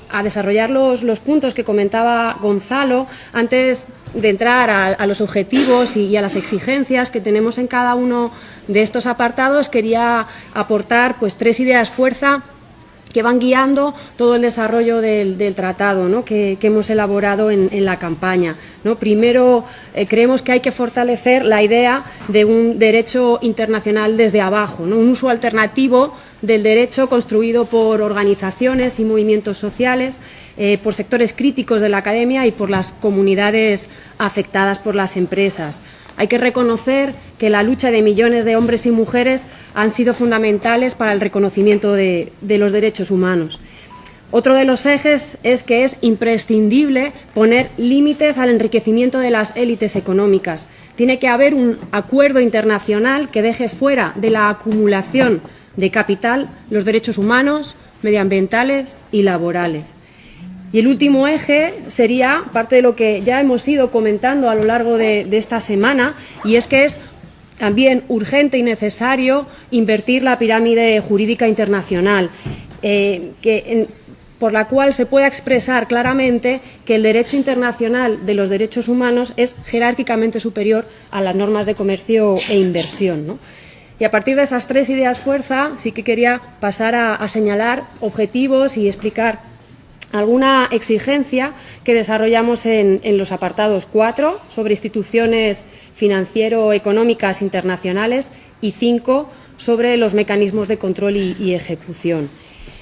a desarrollar los puntos que comentaba Gonzalo, antes de entrar a los objetivos y a las exigencias que tenemos en cada uno de estos apartados, quería aportar pues 3 ideas fuerza que van guiando todo el desarrollo del tratado, ¿no?, que hemos elaborado en la campaña, ¿no? Primero, creemos que hay que fortalecer la idea de un derecho internacional desde abajo, ¿no?, un uso alternativo del derecho construido por organizaciones y movimientos sociales, por sectores críticos de la academia y por las comunidades afectadas por las empresas. Hay que reconocer que la lucha de millones de hombres y mujeres han sido fundamentales para el reconocimiento de los derechos humanos. Otro de los ejes es que es imprescindible poner límites al enriquecimiento de las élites económicas. Tiene que haber un acuerdo internacional que deje fuera de la acumulación de capital los derechos humanos, medioambientales y laborales. Y el último eje sería parte de lo que ya hemos ido comentando a lo largo de esta semana, y es que es también urgente y necesario invertir la pirámide jurídica internacional, por la cual se pueda expresar claramente que el derecho internacional de los derechos humanos es jerárquicamente superior a las normas de comercio e inversión, ¿no? Y a partir de esas 3 ideas fuerza, sí que quería pasar a señalar objetivos y explicar alguna exigencia que desarrollamos en los apartados 4 sobre instituciones financiero-económicas internacionales y 5 sobre los mecanismos de control y ejecución.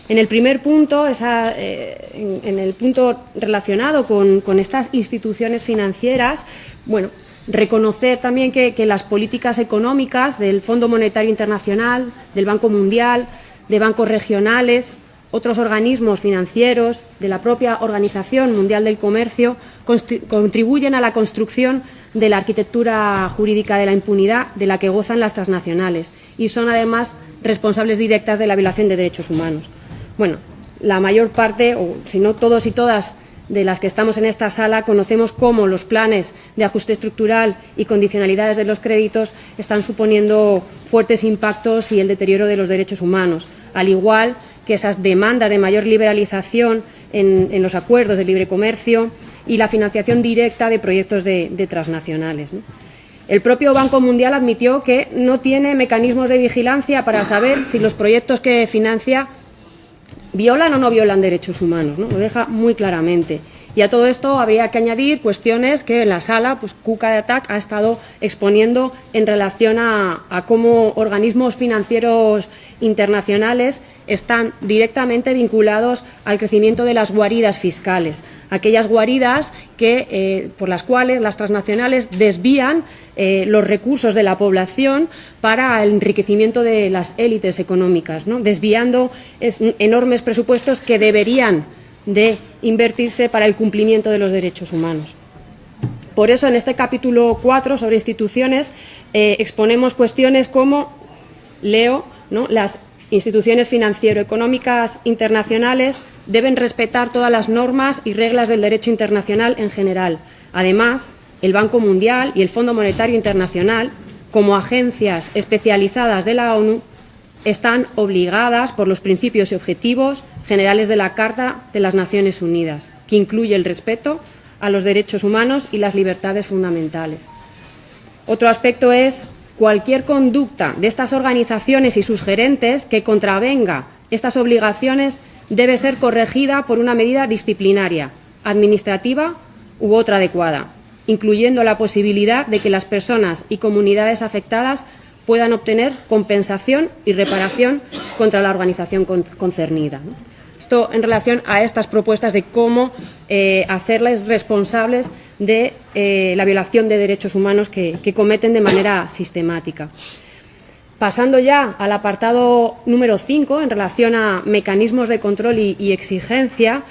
En el primer punto, en el punto relacionado con estas instituciones financieras, bueno, reconocer también que las políticas económicas del Fondo Monetario Internacional, del Banco Mundial, de bancos regionales, otros organismos financieros, de la propia Organización Mundial del Comercio, contribuyen a la construcción de la arquitectura jurídica de la impunidad de la que gozan las transnacionales y son, además, responsables directas de la violación de derechos humanos. Bueno, la mayor parte, o si no todos y todas, de las que estamos en esta sala conocemos cómo los planes de ajuste estructural y condicionalidades de los créditos están suponiendo fuertes impactos y el deterioro de los derechos humanos, al igual que esas demandas de mayor liberalización en los acuerdos de libre comercio y la financiación directa de proyectos de transnacionales, ¿no? El propio Banco Mundial admitió que no tiene mecanismos de vigilancia para saber si los proyectos que financia violan o no violan derechos humanos, ¿no? Lo deja muy claramente. Y a todo esto habría que añadir cuestiones que en la sala pues, Kuka de Attac ha estado exponiendo en relación a cómo organismos financieros internacionales están directamente vinculados al crecimiento de las guaridas fiscales, aquellas guaridas por las cuales las transnacionales desvían los recursos de la población para el enriquecimiento de las élites económicas, ¿no?, desviando enormes presupuestos que deberían de invertirse para el cumplimiento de los derechos humanos. Por eso, en este capítulo 4 sobre instituciones exponemos cuestiones como, leo, ¿no?, las instituciones financiero-económicas internacionales deben respetar todas las normas y reglas del derecho internacional en general. Además, el Banco Mundial y el Fondo Monetario Internacional, como agencias especializadas de la ONU, están obligadas por los principios y objetivos generales de la Carta de las Naciones Unidas, que incluye el respeto a los derechos humanos y las libertades fundamentales. Otro aspecto es cualquier conducta de estas organizaciones y sus gerentes que contravenga estas obligaciones debe ser corregida por una medida disciplinaria, administrativa u otra adecuada, incluyendo la posibilidad de que las personas y comunidades afectadas puedan obtener compensación y reparación contra la organización concernida, ¿no? Esto en relación a estas propuestas de cómo hacerles responsables de la violación de derechos humanos que cometen de manera sistemática. Pasando ya al apartado número 5, en relación a mecanismos de control y exigencia,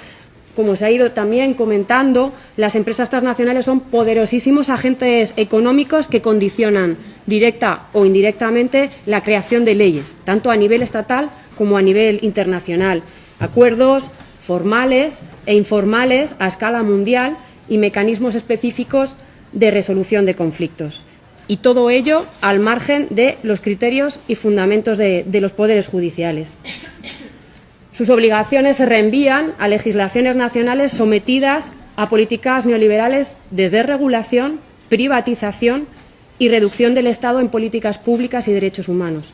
como se ha ido también comentando, las empresas transnacionales son poderosísimos agentes económicos que condicionan directa o indirectamente la creación de leyes, tanto a nivel estatal como a nivel internacional. Acuerdos formales e informales a escala mundial y mecanismos específicos de resolución de conflictos. Y todo ello al margen de los criterios y fundamentos de los poderes judiciales. Sus obligaciones se reenvían a legislaciones nacionales sometidas a políticas neoliberales de desregulación, privatización y reducción del Estado en políticas públicas y derechos humanos.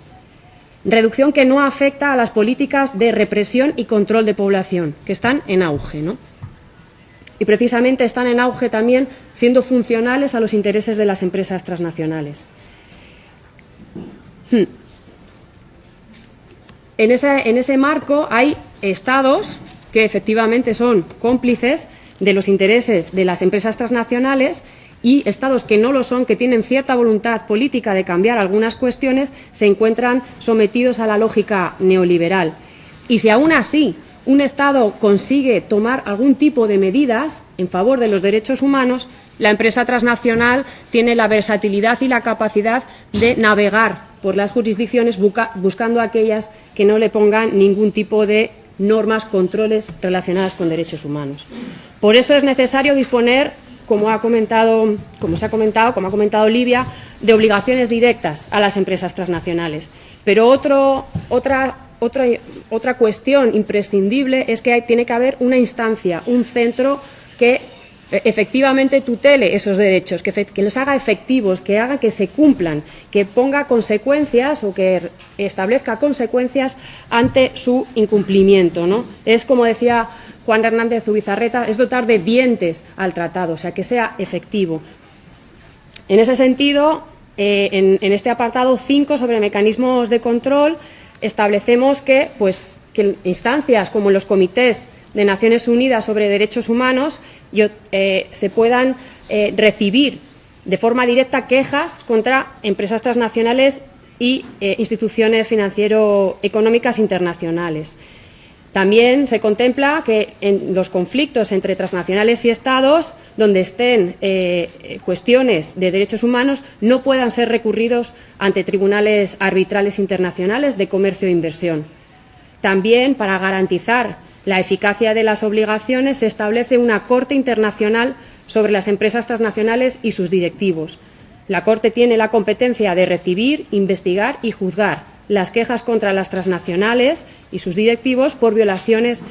Reducción que no afecta a las políticas de represión y control de población, que están en auge, ¿no? Y precisamente están en auge también siendo funcionales a los intereses de las empresas transnacionales. En ese marco hay estados que efectivamente son cómplices de los intereses de las empresas transnacionales y estados que no lo son, que tienen cierta voluntad política de cambiar algunas cuestiones, se encuentran sometidos a la lógica neoliberal. Y si aún así un Estado consigue tomar algún tipo de medidas en favor de los derechos humanos, la empresa transnacional tiene la versatilidad y la capacidad de navegar por las jurisdicciones buscando aquellas que no le pongan ningún tipo de normas, controles relacionadas con derechos humanos. Por eso es necesario disponer, como ha comentado Livia, de obligaciones directas a las empresas transnacionales. Pero otra cuestión imprescindible es que tiene que haber una instancia, un centro que efectivamente tutele esos derechos, que los haga efectivos, que haga que se cumplan, que ponga consecuencias o que establezca consecuencias ante su incumplimiento, ¿no? Es, como decía Juan Hernández Zubizarreta, es dotar de dientes al tratado, o sea, que sea efectivo. En ese sentido, en este apartado 5 sobre mecanismos de control, establecemos que instancias como los comités de Naciones Unidas sobre Derechos Humanos se puedan recibir de forma directa quejas contra empresas transnacionales y instituciones financiero-económicas internacionales. También se contempla que en los conflictos entre transnacionales y Estados, donde estén cuestiones de derechos humanos, no puedan ser recurridos ante tribunales arbitrales internacionales de comercio e inversión. También, para garantizar la eficacia de las obligaciones, se establece una Corte Internacional sobre las empresas transnacionales y sus directivos. La Corte tiene la competencia de recibir, investigar y juzgar las quejas contra las transnacionales y sus directivos por violaciones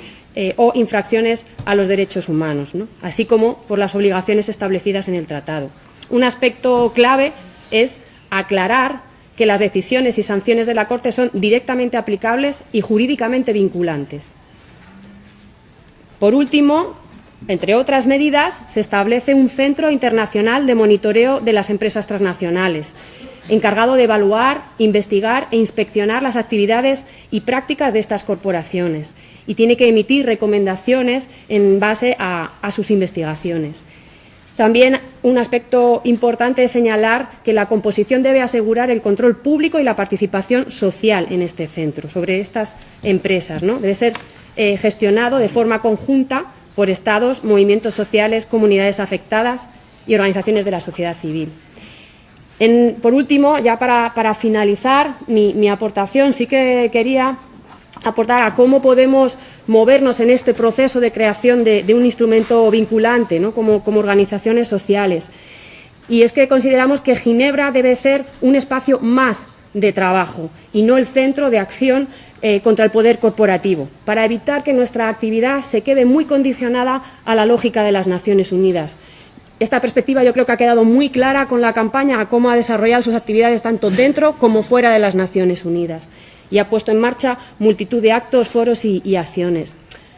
o infracciones a los derechos humanos, ¿no? Así como por las obligaciones establecidas en el tratado. Un aspecto clave es aclarar que las decisiones y sanciones de la Corte son directamente aplicables y jurídicamente vinculantes. Por último, entre otras medidas, se establece un Centro Internacional de Monitoreo de las Empresas Transnacionales, encargado de evaluar, investigar e inspeccionar las actividades y prácticas de estas corporaciones, y tiene que emitir recomendaciones en base a sus investigaciones. También un aspecto importante es señalar que la composición debe asegurar el control público y la participación social en este centro, sobre estas empresas, ¿no? Debe ser gestionado de forma conjunta por Estados, movimientos sociales, comunidades afectadas y organizaciones de la sociedad civil. Por último, ya para finalizar mi aportación, sí que quería aportar a cómo podemos movernos en este proceso de creación de un instrumento vinculante, ¿no? como organizaciones sociales. Y es que consideramos que Ginebra debe ser un espacio más de trabajo y no el centro de acción contra el poder corporativo, para evitar que nuestra actividad se quede muy condicionada a la lógica de las Naciones Unidas. Esta perspectiva yo creo que ha quedado muy clara con la campaña a cómo ha desarrollado sus actividades tanto dentro como fuera de las Naciones Unidas y ha puesto en marcha multitud de actos, foros y acciones.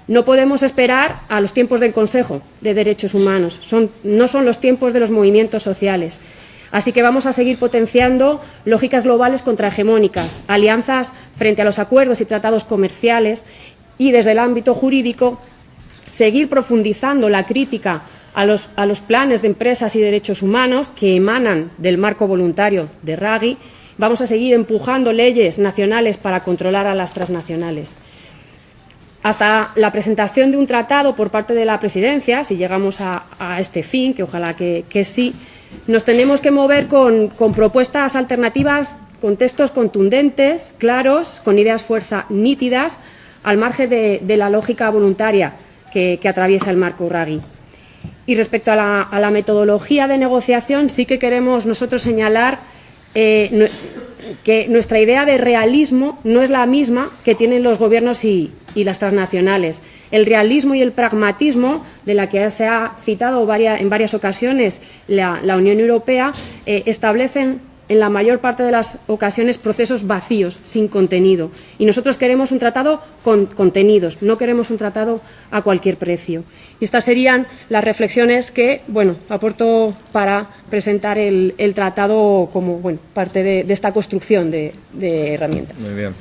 No podemos esperar a los tiempos del Consejo de Derechos Humanos, no son los tiempos de los movimientos sociales. Así que vamos a seguir potenciando lógicas globales contrahegemónicas, alianzas frente a los acuerdos y tratados comerciales y, desde el ámbito jurídico, seguir profundizando la crítica a los planes de empresas y derechos humanos que emanan del marco voluntario de Ruggie. Vamos a seguir empujando leyes nacionales para controlar a las transnacionales. Hasta la presentación de un tratado por parte de la Presidencia, si llegamos a este fin, que ojalá que sí, nos tenemos que mover con propuestas alternativas, con textos contundentes, claros, con ideas fuerza nítidas, al margen de la lógica voluntaria que atraviesa el marco Ruggie. Y respecto a la metodología de negociación, sí que queremos nosotros señalar que nuestra idea de realismo no es la misma que tienen los gobiernos y las transnacionales. El realismo y el pragmatismo, de la que se ha citado en varias ocasiones la Unión Europea, establecen en la mayor parte de las ocasiones procesos vacíos, sin contenido. Y nosotros queremos un tratado con contenidos, no queremos un tratado a cualquier precio. Y estas serían las reflexiones que, aporto para presentar el tratado como, parte de esta construcción de herramientas. Muy bien.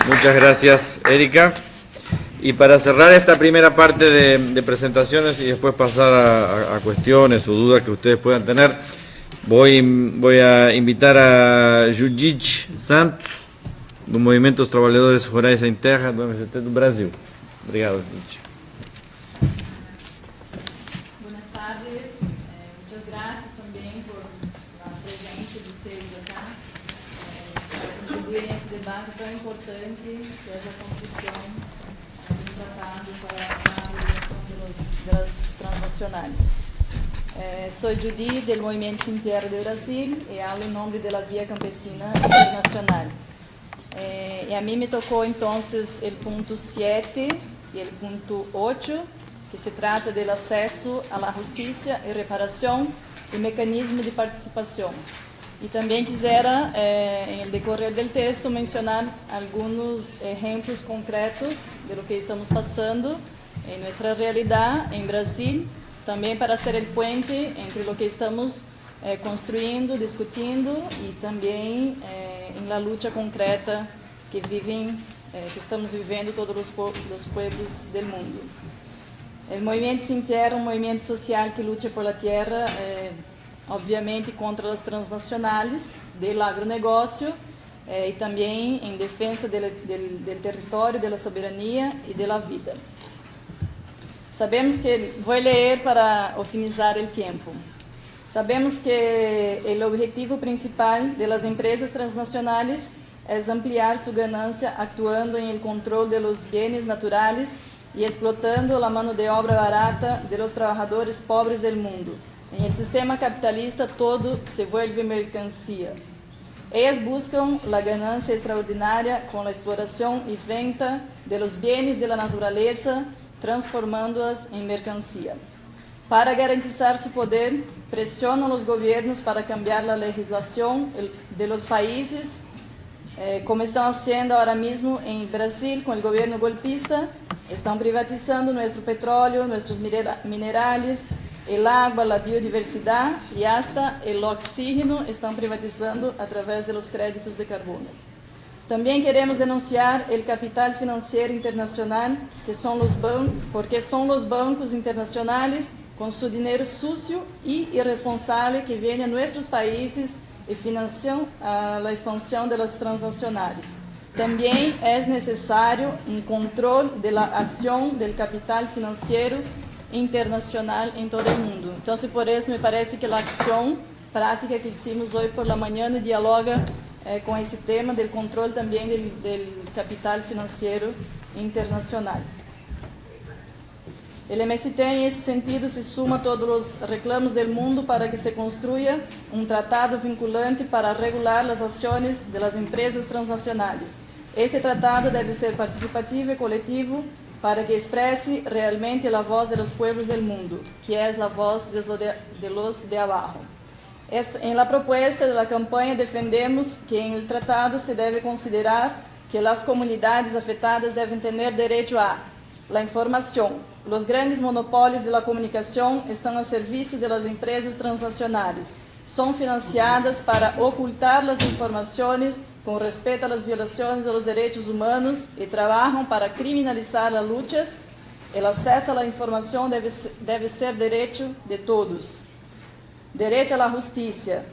Muchas gracias, Erika. Y para cerrar esta primera parte de presentaciones y después pasar a cuestiones o dudas que ustedes puedan tener, voy a invitar a Judith Santos, do Movimento dos Trabalhadores Rurais Sem Terra, do MST do Brasil. Obrigado, Judith. Buenas tardes, muchas gracias también por la presencia de ustedes acá, para contribuir en este debate tan importante que es la construcción tratado para la regulación de las transnacionales. Soy Judith del Movimiento Sin Tierra de Brasil y hablo en nombre de la Vía Campesina Internacional. Y a mí me tocó entonces el punto 7 y el punto 8, que se trata del acceso a la justicia y reparación y mecanismo de participación. Y también quisiera, en el decorrer del texto, mencionar algunos ejemplos concretos de lo que estamos pasando en nuestra realidad en Brasil, también para hacer el puente entre lo que estamos construyendo, discutiendo y también en la lucha concreta que estamos viviendo todos los pueblos del mundo. El Movimiento Sin Tierra es un movimiento social que lucha por la tierra, obviamente contra as transnacionais, do agronegócio e também em defesa do território, da soberania e da vida. Sabemos que, vou ler para otimizar o tempo, sabemos que o objetivo principal das empresas transnacionais é ampliar sua ganância actuando em el controle de los bienes naturais e explotando a mão de obra barata de los trabalhadores pobres do mundo. En el sistema capitalista todo se vuelve mercancía. Ellas buscan la ganancia extraordinaria con la exploración y venta de los bienes de la naturaleza, transformándolas en mercancía. Para garantizar su poder, presionan los gobiernos para cambiar la legislación de los países, como están haciendo ahora mismo en Brasil con el gobierno golpista. Están privatizando nuestro petróleo, nuestros minerales, el agua, la biodiversidad y hasta el oxígeno están privatizando a través de los créditos de carbono. También queremos denunciar el capital financiero internacional, porque son los bancos internacionales con su dinero sucio y irresponsable que viene a nuestros países y financian la expansión de las transnacionales. También es necesario un control de la acción del capital financiero internacional en todo el mundo. Entonces, por eso me parece que la acción práctica que hicimos hoy por la mañana dialoga con ese tema del control también del capital financiero internacional. El MST en ese sentido se suma a todos los reclamos del mundo para que se construya un tratado vinculante para regular las acciones de las empresas transnacionales. Ese tratado debe ser participativo y colectivo para que exprese realmente la voz de los pueblos del mundo, que es la voz de los de abajo. En la propuesta de la campaña defendemos que en el tratado se debe considerar que las comunidades afectadas deben tener derecho a la información. Los grandes monopolios de la comunicación están al servicio de las empresas transnacionales. Son financiadas para ocultar las informaciones con respecto a las violaciones de los derechos humanos y trabajan para criminalizar las luchas. El acceso a la información debe ser derecho de todos. Derecho a la justicia.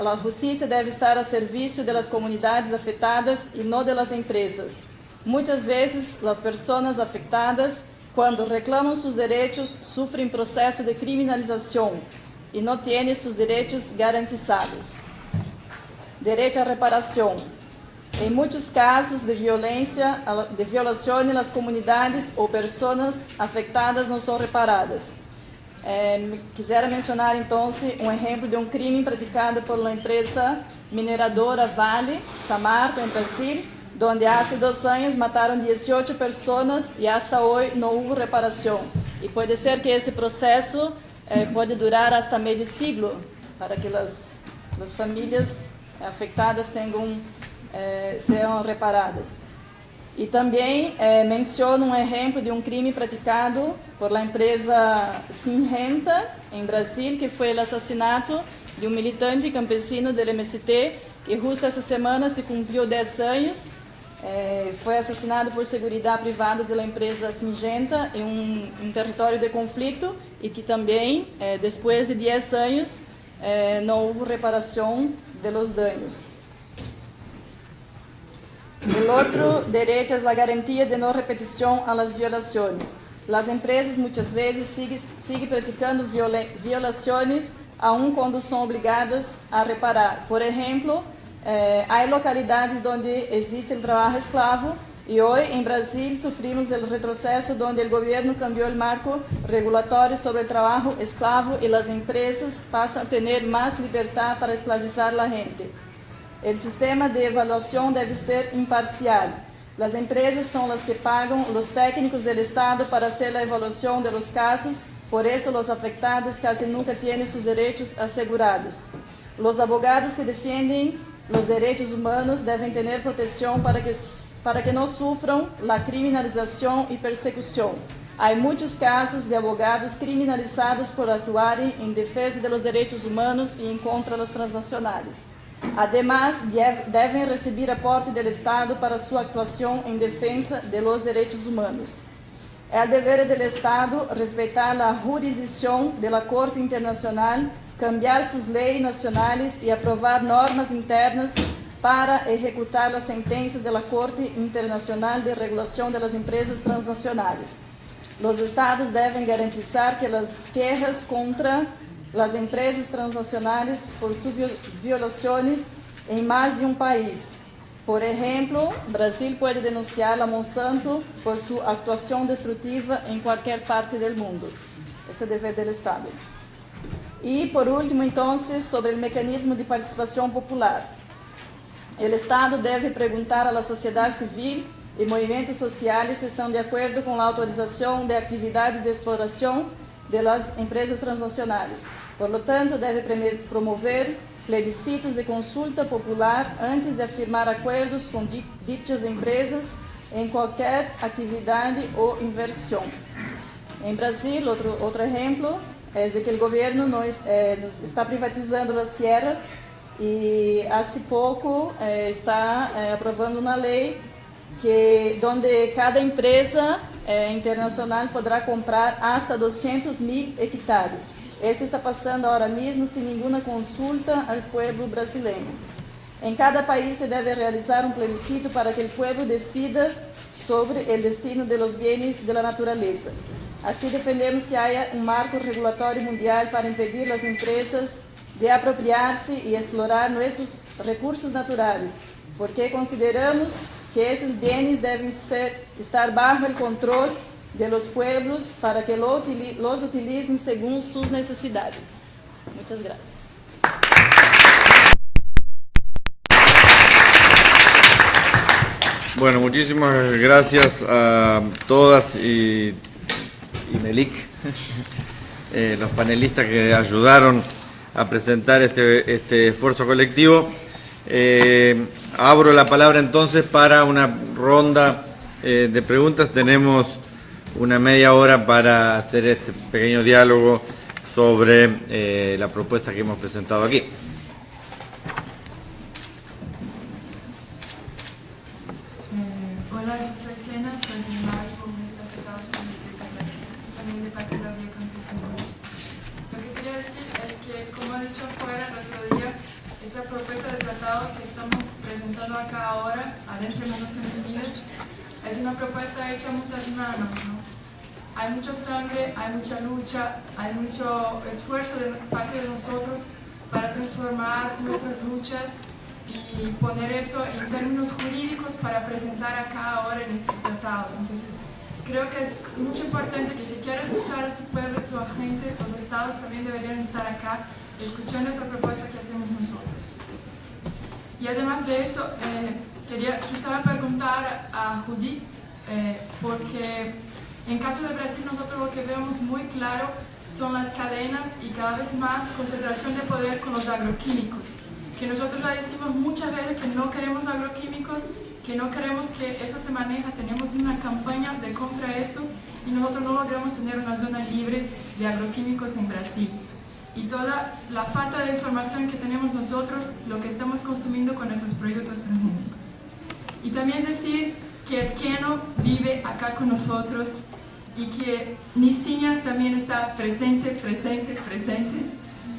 La justicia debe estar al servicio de las comunidades afectadas y no de las empresas. Muchas veces las personas afectadas, cuando reclaman sus derechos, sufren proceso de criminalización y no tienen sus derechos garantizados. Derecho a reparación. En muchos casos de violencia, de violación, las comunidades o personas afectadas no son reparadas. Quisiera mencionar entonces un ejemplo de un crimen practicado por la empresa mineradora Vale, Samarco, en Brasil, donde hace 2 años mataron 18 personas y hasta hoy no hubo reparación. Y puede ser que ese proceso puede durar hasta medio siglo para que las familias afectadas sean reparadas. Y también menciono un ejemplo de un crimen practicado por la empresa Syngenta en Brasil, que fue el asesinato de un militante campesino del MST, y justo esta semana se cumplió 10 años. Fue asesinado por seguridad privada de la empresa Syngenta en un territorio de conflicto, y que también, después de 10 años, no hubo reparación de los daños. El otro derecho es la garantía de no repetición a las violaciones. Las empresas muchas veces siguen practicando violaciones aun cuando son obligadas a reparar. Por ejemplo, hay localidades donde existe el trabajo esclavo, y hoy en Brasil sufrimos el retroceso donde el gobierno cambió el marco regulatorio sobre el trabajo esclavo y las empresas pasan a tener más libertad para esclavizar a la gente. El sistema de evaluación debe ser imparcial. Las empresas son las que pagan los técnicos del Estado para hacer la evaluación de los casos, por eso los afectados casi nunca tienen sus derechos asegurados. Los abogados que defienden los derechos humanos deben tener protección para que no sufran la criminalización y persecución. Hay muchos casos de abogados criminalizados por actuar en defensa de los derechos humanos y en contra de las transnacionales. Además, deben recibir aporte del Estado para su actuación en defensa de los derechos humanos. Es deber del Estado respetar la jurisdicción de la Corte Internacional, cambiar sus leyes nacionales y aprobar normas internas para ejecutar las sentencias de la Corte Internacional de Regulación de las Empresas Transnacionales. Los Estados deben garantizar que las quejas contra las empresas transnacionales por sus violaciones en más de un país. Por ejemplo, Brasil puede denunciar a Monsanto por su actuación destructiva en cualquier parte del mundo. Ese es el deber del Estado. Y por último, entonces, sobre el mecanismo de participación popular. El Estado debe preguntar a la sociedad civil y movimientos sociales si están de acuerdo con la autorización de actividades de exploración de las empresas transnacionales. Por lo tanto, debe promover plebiscitos de consulta popular antes de firmar acuerdos con dichas empresas en cualquier actividad o inversión. En Brasil, otro ejemplo es de que el gobierno está privatizando las tierras y hace poco está aprobando una ley donde cada empresa internacional podrá comprar hasta 200.000 hectares. Este está pasando ahora mismo sin ninguna consulta al pueblo brasileño. En cada país se debe realizar un plebiscito para que el pueblo decida sobre el destino de los bienes de la naturaleza. Así defendemos que haya un marco regulatorio mundial para impedir a las empresas de apropiarse y explorar nuestros recursos naturales, porque consideramos que esos bienes deben estar bajo el control de los pueblos para que los utilicen según sus necesidades. Muchas gracias. Bueno, muchísimas gracias a todas y Melik, los panelistas que ayudaron a presentar este esfuerzo colectivo. Abro la palabra entonces para una ronda de preguntas. Tenemos una media hora para hacer este pequeño diálogo sobre la propuesta que hemos presentado aquí. Hola, yo soy Chena, soy de Mari, Comunidad de Afectados por Discapacidad, también de parte de la Vía Campesina. Lo que quería decir es que, como he dicho afuera el otro día, esa propuesta de tratado que estamos presentando acá ahora, adentro de las Naciones Unidas, es una propuesta hecha a muchas manos, ¿no? Hay mucha sangre, hay mucha lucha, hay mucho esfuerzo de parte de nosotros para transformar nuestras luchas y poner eso en términos jurídicos para presentar acá ahora en este tratado. Entonces, creo que es mucho importante que si quiere escuchar a su pueblo, a su gente, los estados también deberían estar acá escuchando esa propuesta que hacemos nosotros. Y además de eso, quisiera preguntar a Judith, porque en caso de Brasil nosotros lo que vemos muy claro son las cadenas y cada vez más concentración de poder con los agroquímicos. Que nosotros le decimos muchas veces que no queremos agroquímicos, que no queremos que eso se maneje, tenemos una campaña de contra eso y nosotros no logramos tener una zona libre de agroquímicos en Brasil. Y toda la falta de información que tenemos nosotros, lo que estamos consumiendo con esos productos transgénicos. Y también decir que el Keno vive acá con nosotros y que Nisinha también está presente.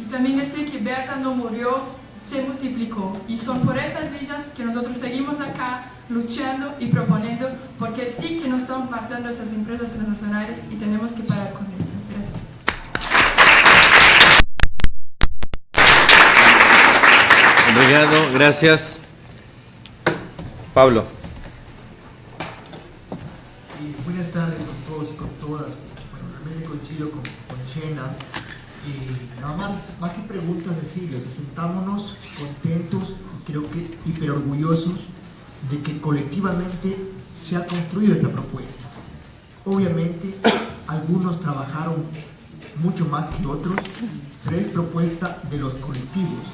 Y también decir que Berta no murió, se multiplicó, y son por esas villas que nosotros seguimos acá luchando y proponiendo, porque sí que nos estamos matando a estas empresas transnacionales y tenemos que parar con esto. Gracias. Obrigado, gracias. Pablo. Buenas tardes con todos y con todas. Bueno, realmente coincido con Chena. Nada más que preguntas, decirles, sentámonos contentos y creo que hiper orgullosos de que colectivamente se ha construido esta propuesta. Obviamente algunos trabajaron mucho más que otros, pero es propuesta de los colectivos,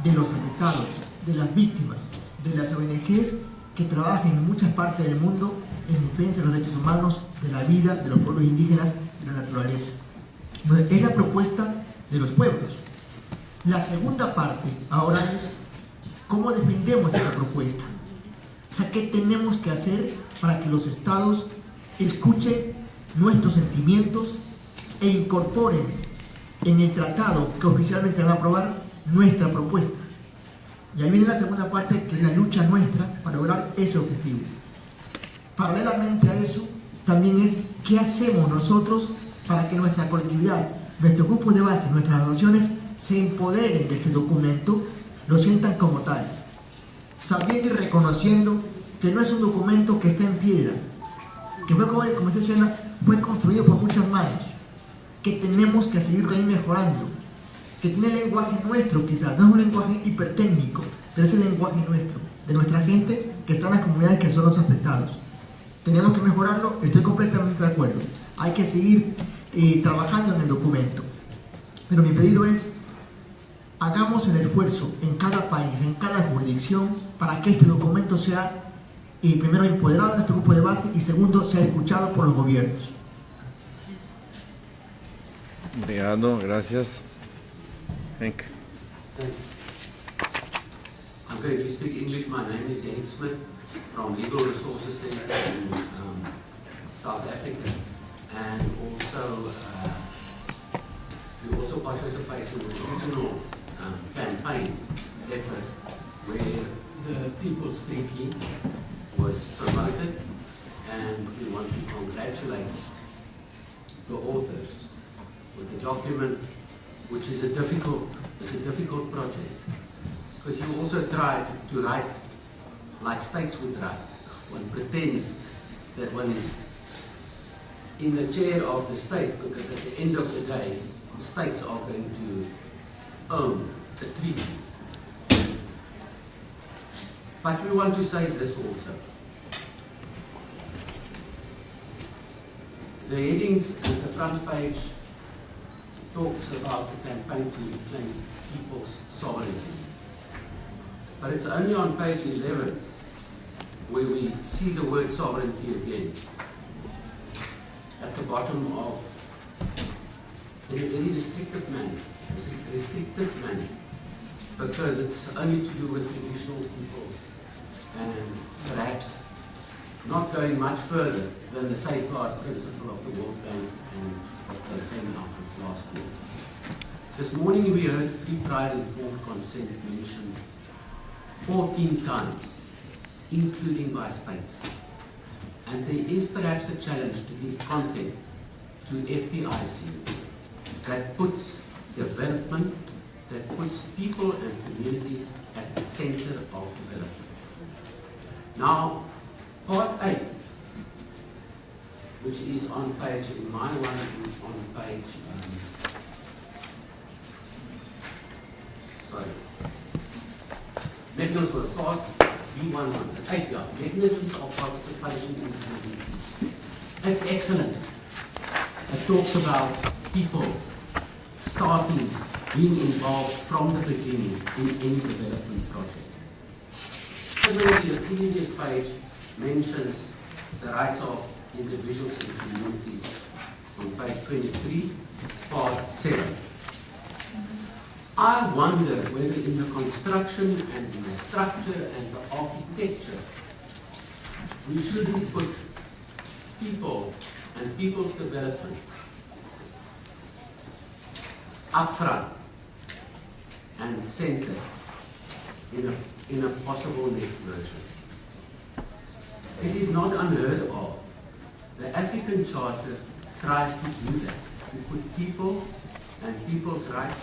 de los afectados, de las víctimas, de las ONGs que trabajan en muchas partes del mundo en defensa de los derechos humanos, de la vida, de los pueblos indígenas, de la naturaleza. Es la propuesta de los pueblos. La segunda parte ahora es cómo defendemos esta propuesta. O sea, ¿qué tenemos que hacer para que los estados escuchen nuestros sentimientos e incorporen en el tratado que oficialmente van a aprobar nuestra propuesta? Y ahí viene la segunda parte, que es la lucha nuestra para lograr ese objetivo. Paralelamente a eso, también es qué hacemos nosotros para que nuestra colectividad, nuestros grupos de base, nuestras asociaciones se empoderen de este documento, lo sientan como tal, sabiendo y reconociendo que no es un documento que está en piedra, que fue, como dice Chena, fue construido por muchas manos, que tenemos que seguir ahí mejorando, que tiene el lenguaje nuestro quizás, no es un lenguaje hipertécnico, pero es el lenguaje nuestro, de nuestra gente que está en las comunidades que son los afectados. Tenemos que mejorarlo, estoy completamente de acuerdo. Hay que seguir trabajando en el documento. Pero mi pedido es, hagamos el esfuerzo en cada país, en cada jurisdicción, para que este documento sea, primero, empoderado en nuestro grupo de base y segundo, sea escuchado por los gobiernos. Obrigado, gracias. Henk. I'm going to speak English. My name is Henk Smith from Legal Resources Center in South Africa, and also we also participate in the regional campaign effort where the People's Thinking was promoted, and we want to congratulate the authors with a document which is a difficult project, because you also try to write like states would write. One pretends that one is in the chair of the state, because at the end of the day, the states are going to own the treaty. But we want to say this also. The headings and the front page talks about the campaign to reclaim people's sovereignty. But it's only on page 11 where we see the word sovereignty again. At the bottom of, in a very restrictive manner, because it's only to do with traditional peoples and perhaps not going much further than the safeguard principle of the World Bank and what they came out with last year. This morning we heard free, prior, informed consent mentioned 14 times, including by states. And there is perhaps a challenge to give content to FPIC that puts development, that puts people and communities at the center of development. Now, part 8, which is on page, in my one, is on page, mechanisms for part B11, 8, yeah, mechanisms of participation in the community. That's excellent. It talks about people starting, being involved from the beginning in any development project. Similarly, the previous page mentions the rights of individuals and communities on page 23, part 7. I wonder whether in the construction and in the structure and the architecture, we shouldn't put people and people's development upfront and center in a possible next version. It is not unheard of. The African Charter tries to do that, to put people and people's rights.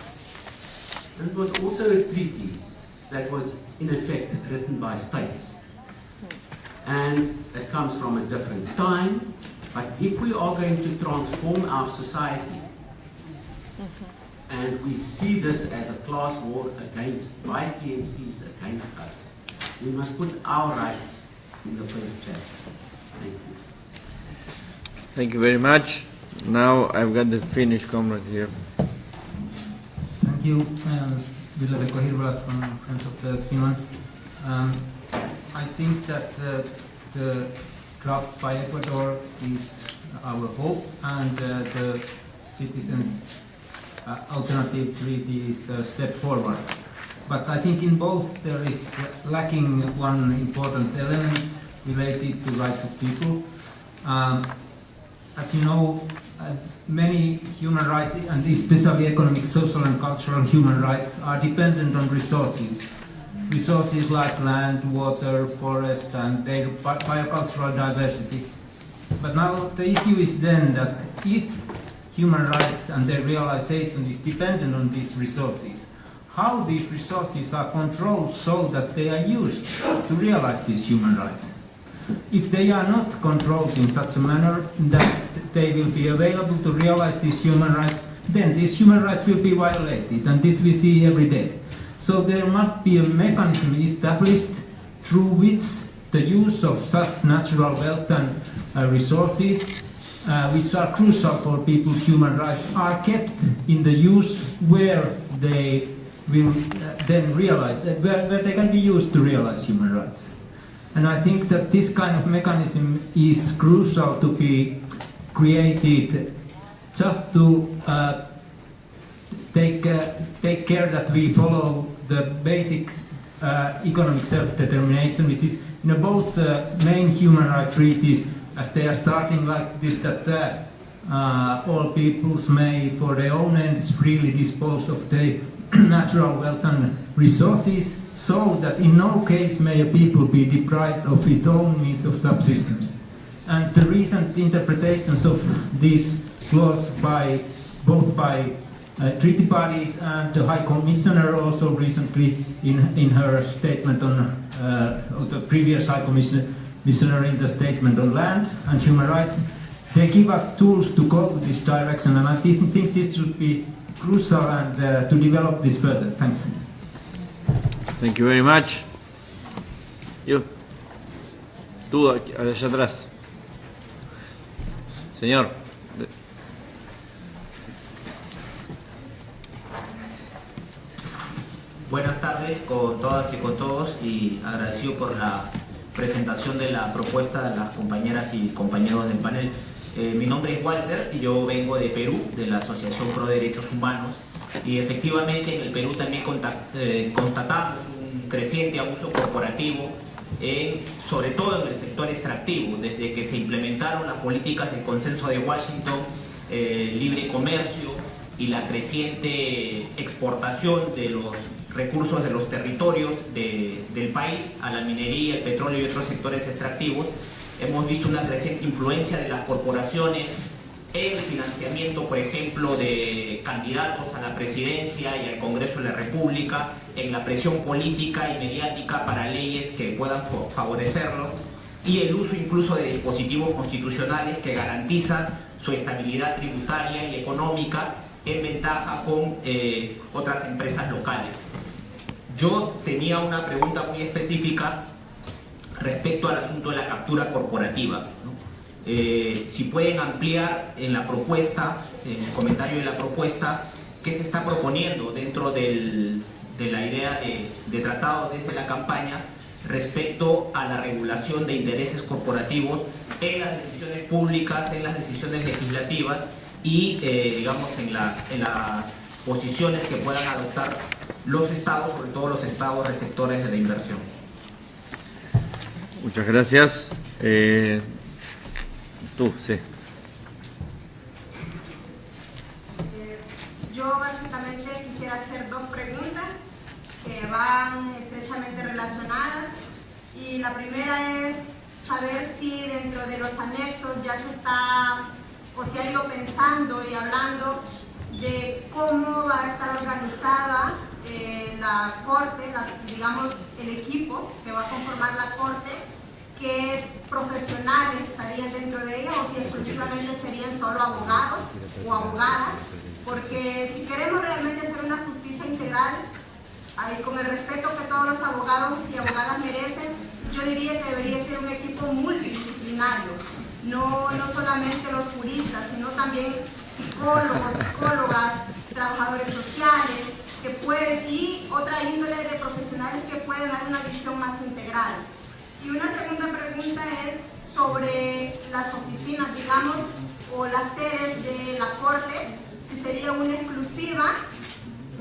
And it was also a treaty that was in effect written by states. And it comes from a different time, but if we are going to transform our society, and we see this as a class war by TNCs against us, we must put our rights in the first chapter. Thank you. Thank you very much. Now I've got the Finnish comrade here. Thank you, Ville-Veikko Hirvola from Friends of Finland. I think that the draft by Ecuador is our hope, and the citizens' alternative treaty is a step forward. But I think in both there is lacking one important element related to rights of people. As you know, many human rights, and especially economic, social and cultural human rights, are dependent on resources. Resources like land, water, forest, and their biocultural diversity. But now the issue is then that if human rights and their realization is dependent on these resources, how these resources are controlled so that they are used to realize these human rights. If they are not controlled in such a manner that they will be available to realize these human rights, then these human rights will be violated, and this we see every day. So there must be a mechanism established through which the use of such natural wealth and resources, which are crucial for people's human rights, are kept in the use where they will then realize, where they can be used to realize human rights. And I think that this kind of mechanism is crucial to be created just to take care that we follow the basic economic self-determination, which is in both main human rights treaties, as they are starting like this, that all peoples may for their own ends freely dispose of their natural wealth and resources, so that in no case may a people be deprived of its own means of subsistence. And the recent interpretations of this clause by both by treaty parties and the High Commissioner also recently in her statement on the previous High Commissioner in the statement on land and human rights, they give us tools to go in this direction, and I think this should be crucial and to develop this further. Thanks. Thank you very much. Tú allá atrás. Señor. Buenas tardes con todas y con todos, y agradecido por la presentación de la propuesta de las compañeras y compañeros del panel. Mi nombre es Walter y yo vengo de Perú, de la Asociación Pro Derechos Humanos, y efectivamente en el Perú también constatamos un creciente abuso corporativo, sobre todo en el sector extractivo, desde que se implementaron las políticas del Consenso de Washington, libre comercio y la creciente exportación de los recursos de los territorios del país a la minería, el petróleo y otros sectores extractivos. Hemos visto una creciente influencia de las corporaciones en el financiamiento, por ejemplo, de candidatos a la presidencia y al Congreso de la República, en la presión política y mediática para leyes que puedan favorecerlos, y el uso incluso de dispositivos constitucionales que garantizan su estabilidad tributaria y económica en ventaja con otras empresas locales. Yo tenía una pregunta muy específica respecto al asunto de la captura corporativa, ¿no? Si pueden ampliar en la propuesta, en el comentario de la propuesta, qué se está proponiendo dentro de la idea de tratado desde la campaña respecto a la regulación de intereses corporativos en las decisiones públicas, en las decisiones legislativas y digamos en las posiciones que puedan adoptar los estados, sobre todo los estados receptores de la inversión. Muchas gracias. Tú, sí. Yo básicamente quisiera hacer dos preguntas que van estrechamente relacionadas, y la primera es saber si dentro de los anexos ya se está o se ha ido pensando y hablando de cómo va a estar organizada la Corte, digamos el equipo que va a conformar la Corte, qué profesionales estarían dentro de ella o si exclusivamente serían solo abogados o abogadas, porque si queremos realmente hacer una justicia integral, con el respeto que todos los abogados y abogadas merecen, yo diría que debería ser un equipo multidisciplinario, no solamente los juristas, sino también psicólogos, psicólogas, trabajadores sociales, que pueden, y otra índole de profesionales que pueden dar una visión más integral. Y una segunda pregunta es sobre las oficinas, digamos, o las sedes de la Corte, si sería una exclusiva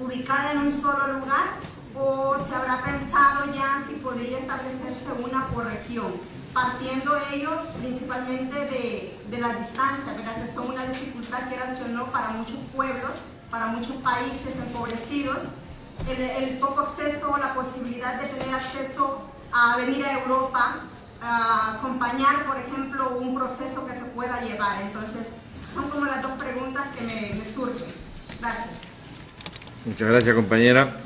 ubicada en un solo lugar o se habrá pensado ya si podría establecerse una por región, partiendo ello principalmente de la distancia, ¿verdad? Que son una dificultad, quieras o no, para muchos pueblos, para muchos países empobrecidos, el poco acceso o la posibilidad de tener acceso a venir a Europa, a acompañar, por ejemplo, un proceso que se pueda llevar. Entonces, son como las dos preguntas que me surgen. Gracias. Muchas gracias, compañera.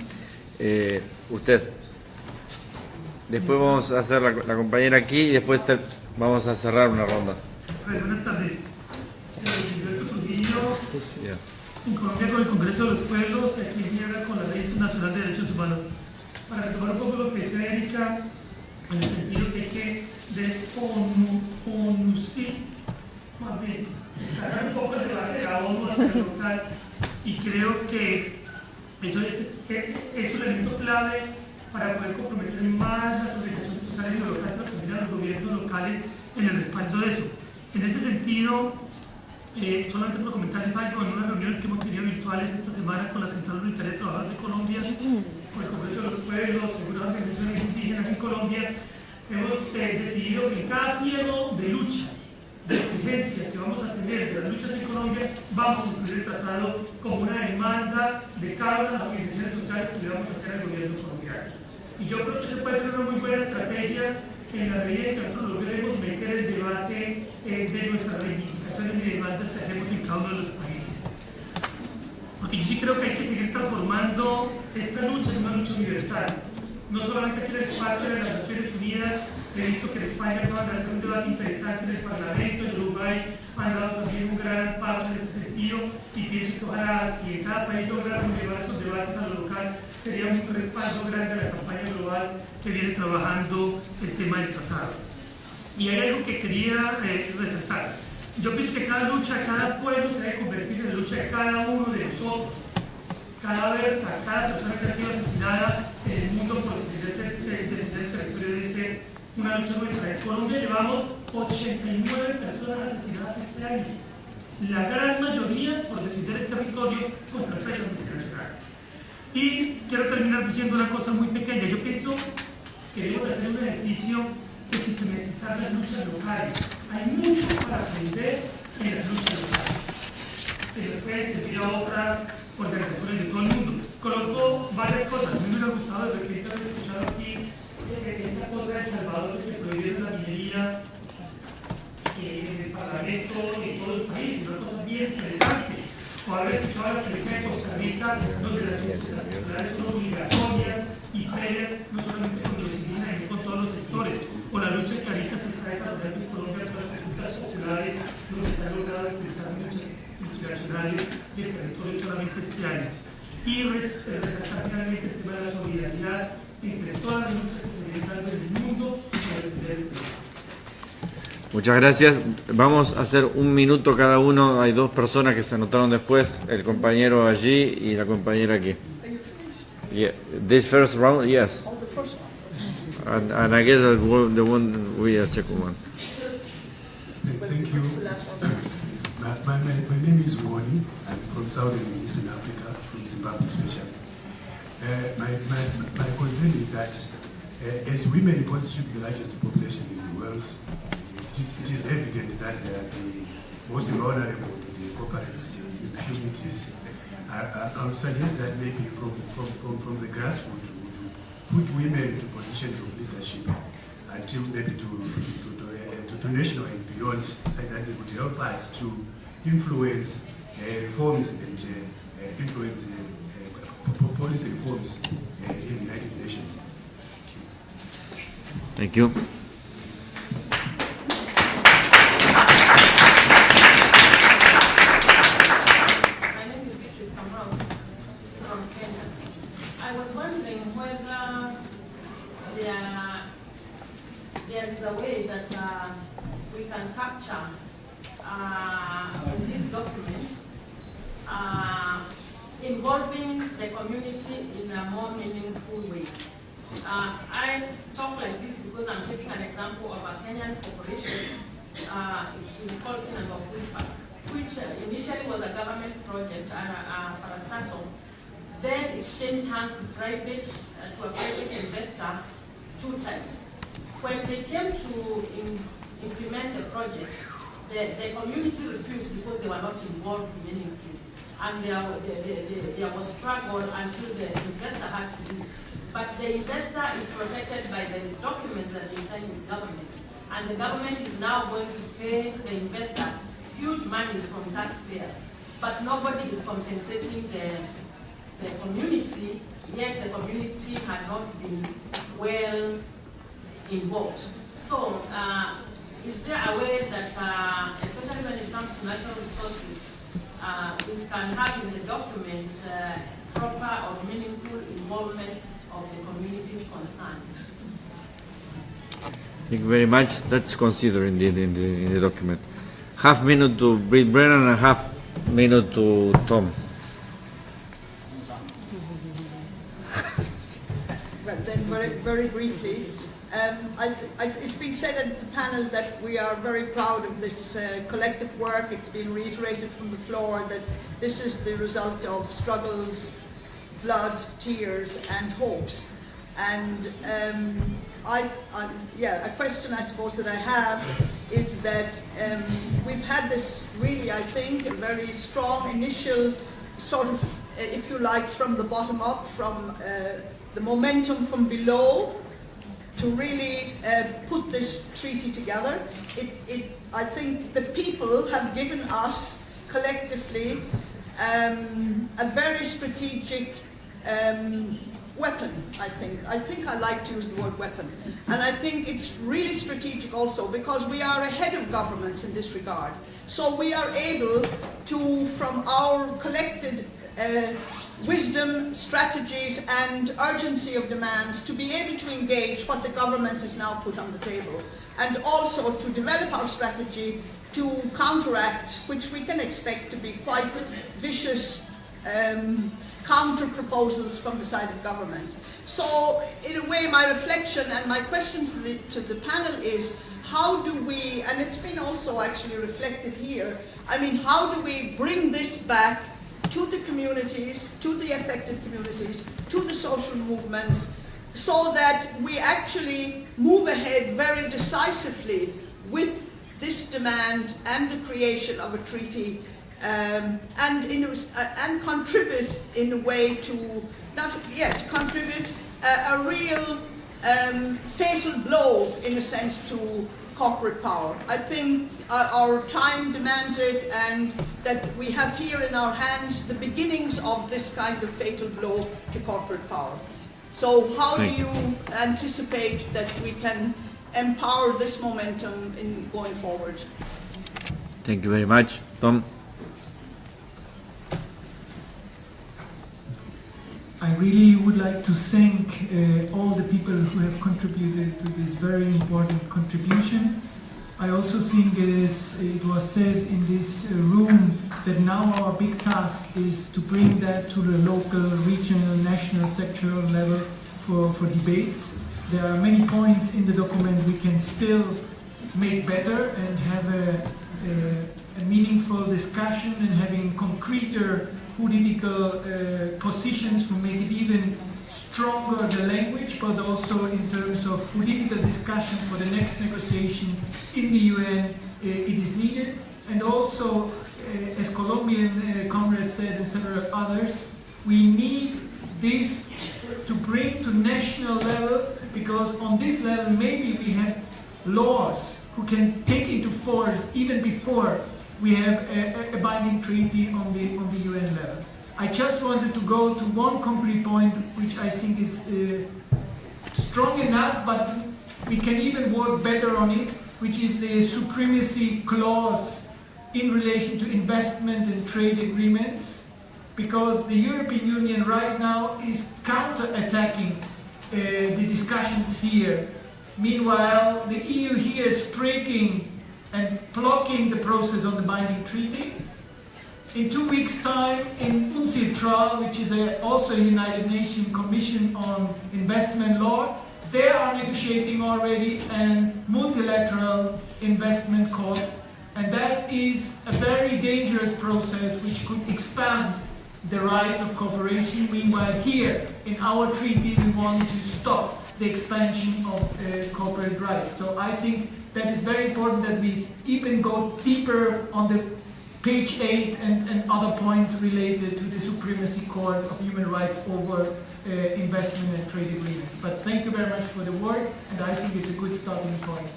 Usted. Después vamos a hacer la compañera aquí y después vamos a cerrar una ronda. Buenas tardes. Gilberto Trujillo, en Colombia con el Congreso de los Pueblos, aquí en Ginebra con la Ley Internacional de Derechos Humanos. Para retomar un poco lo que decía Erika, en el sentido que hay que desconducir, más bien, sacar un poco el debate de la ONU hacia el local, y creo que eso es un elemento clave para poder comprometer más las organizaciones sociales y locales, pero también a los gobiernos locales en el respaldo de eso. En ese sentido, solamente por comentarles algo, en unas reuniones que hemos tenido virtuales esta semana con la Central Unitaria de Trabajadores de Colombia, con el Congreso de los Pueblos, algunas organizaciones indígenas en Colombia, hemos decidido que en cada pliego de lucha, de exigencia que vamos a tener de las luchas en Colombia, vamos a incluir el tratado como una demanda de cada una de las organizaciones sociales que le vamos a hacer al gobierno colombiano. Y yo creo que se puede ser una muy buena estrategia en la medida que nosotros logremos meter el debate de nuestras reivindicaciones y demandas que hacemos en cada uno de los países. Porque yo sí creo que hay que seguir transformando esta lucha en una lucha universal. No solamente aquí en el espacio de las Naciones Unidas, he visto que en España acaban de hacer un debate interesante en el Parlamento, en Uruguay han dado también un gran paso en este sentido, y pienso que ojalá, si en cada país lográramos llevar esos debates a lo local, sería un respaldo grande a la campaña global que viene trabajando el tema del tratado. Y hay algo que quería resaltar. Yo pienso que cada lucha, cada pueblo se debe convertir en la lucha de cada uno de nosotros. cada persona que ha sido asesinada en el mundo por defender el territorio debe ser una lucha nuestra. En Colombia llevamos 89 personas asesinadas este año, la gran mayoría por defender el territorio contra empresas multinacionales. Y quiero terminar diciendo una cosa muy pequeña. Yo pienso que debemos hacer un ejercicio de sistematizar las luchas locales. Hay mucho para aprender en las luchas locales. Después te a otras organizaciones de todo el mundo. Coloco varias cosas. A mí me hubiera gustado de repente haber escuchado aquí esta cosa de El Salvador que prohibieron la minería en el Parlamento y en todo el país, una cosa bien interesante. O haber escuchado la experiencia de Costa Rica, donde las ciudades son obligatorias y previas, no solamente con los indígenas, sino con todos los sectores. O la lucha que ahorita se está desarrollando en Colombia con las consultas populares, donde se ha logrado utilizar muchas multinacionales y el territorio solamente este año. Y resaltar finalmente el tema de la solidaridad entre todas las luchas que se vienen dando en el mundo para defender el territorio. Muchas gracias. Vamos a hacer un minuto cada uno. Hay dos personas que se anotaron después, el compañero allí y la compañera aquí. Yeah. This first round, yes. And I guess the one we are second one. Thank you. My name is Woni. I'm from Southern Eastern Africa, from Zimbabwe especially. My concern is that as women constitute the largest population in the world, it is evident that they are the most vulnerable to the corporate impunities. I would suggest that maybe from the grassroots, put women to positions of leadership until maybe to national and beyond, so that they could help us to influence reforms and influence policy reforms in the United Nations. Thank you. There is a way that we can capture in this document involving the community in a more meaningful way. I talk like this because I'm taking an example of a Kenyan corporation. It is called Kinangop Wipak, which initially was a government project and for a startup. Then it changed hands to a private investor 2 times. When they came to implement the project, the community refused because they were not involved meaningfully. And there was struggle until the investor had to do. But the investor is protected by the documents that they signed with government. And the government is now going to pay the investor huge monies from taxpayers. But nobody is compensating the community, yet the community had not been well involved. So, is there a way that, especially when it comes to natural resources, we can have in the document proper or meaningful involvement of the communities concerned? Thank you very much. That's considered indeed in the document. Half minute to Britt Brennan and half minute to Tom. Well, then very briefly, it's been said at the panel that we are very proud of this collective work. It's been reiterated from the floor that this is the result of struggles, blood, tears, and hopes. And a question I suppose that I have is that we've had this really, I think, a very strong initial sort of, if you like, from the bottom up, from the momentum from below, to really put this treaty together. I think the people have given us collectively a very strategic weapon, I think. I think I like to use the word weapon. And I think it's really strategic also because we are ahead of governments in this regard. So we are able to, from our collected wisdom, strategies, and urgency of demands, to be able to engage what the government has now put on the table, and also to develop our strategy to counteract, which we can expect to be quite vicious counter proposals from the side of government. So in a way, my reflection and my question to the panel is, how do we, and it's been also actually reflected here, I mean, how do we bring this back to the communities, to the affected communities, to the social movements, so that we actually move ahead very decisively with this demand and the creation of a treaty, and contribute in a way to, not yet, contribute a real fatal blow, in a sense, to corporate power. I think our time demands it, and that we have here in our hands the beginnings of this kind of fatal blow to corporate power. So how do you anticipate that we can empower this momentum in going forward? Thank you very much. Tom? I really would like to thank all the people who have contributed to this very important contribution. I also think, as it was said in this room, that now our big task is to bring that to the local, regional, national, sectoral level for debates. There are many points in the document we can still make better and have a meaningful discussion, and having concreter political positions to make it even stronger, the language, but also in terms of political discussion for the next negotiation in the UN, it is needed. And also, as Colombian comrades said and several others, we need this to bring to national level, because on this level maybe we have laws who can take into force even before we have a binding treaty on the UN level. I just wanted to go to one concrete point which I think is strong enough, but we can even work better on it, which is the supremacy clause in relation to investment and trade agreements, because the European Union right now is counter-attacking the discussions here. Meanwhile, the EU here is breaking and blocking the process on the binding treaty. In 2 weeks' time, in UNCITRAL, which is also a United Nations Commission on Investment Law, they are negotiating already a multilateral investment court, and that is a very dangerous process which could expand the rights of cooperation. Meanwhile, here in our treaty, we want to stop the expansion of corporate rights. So I think that is very important that we even go deeper on the page 8 and other points related to the supremacy court of human rights over investment and trade agreements. But thank you very much for the work, and I think it's a good starting point.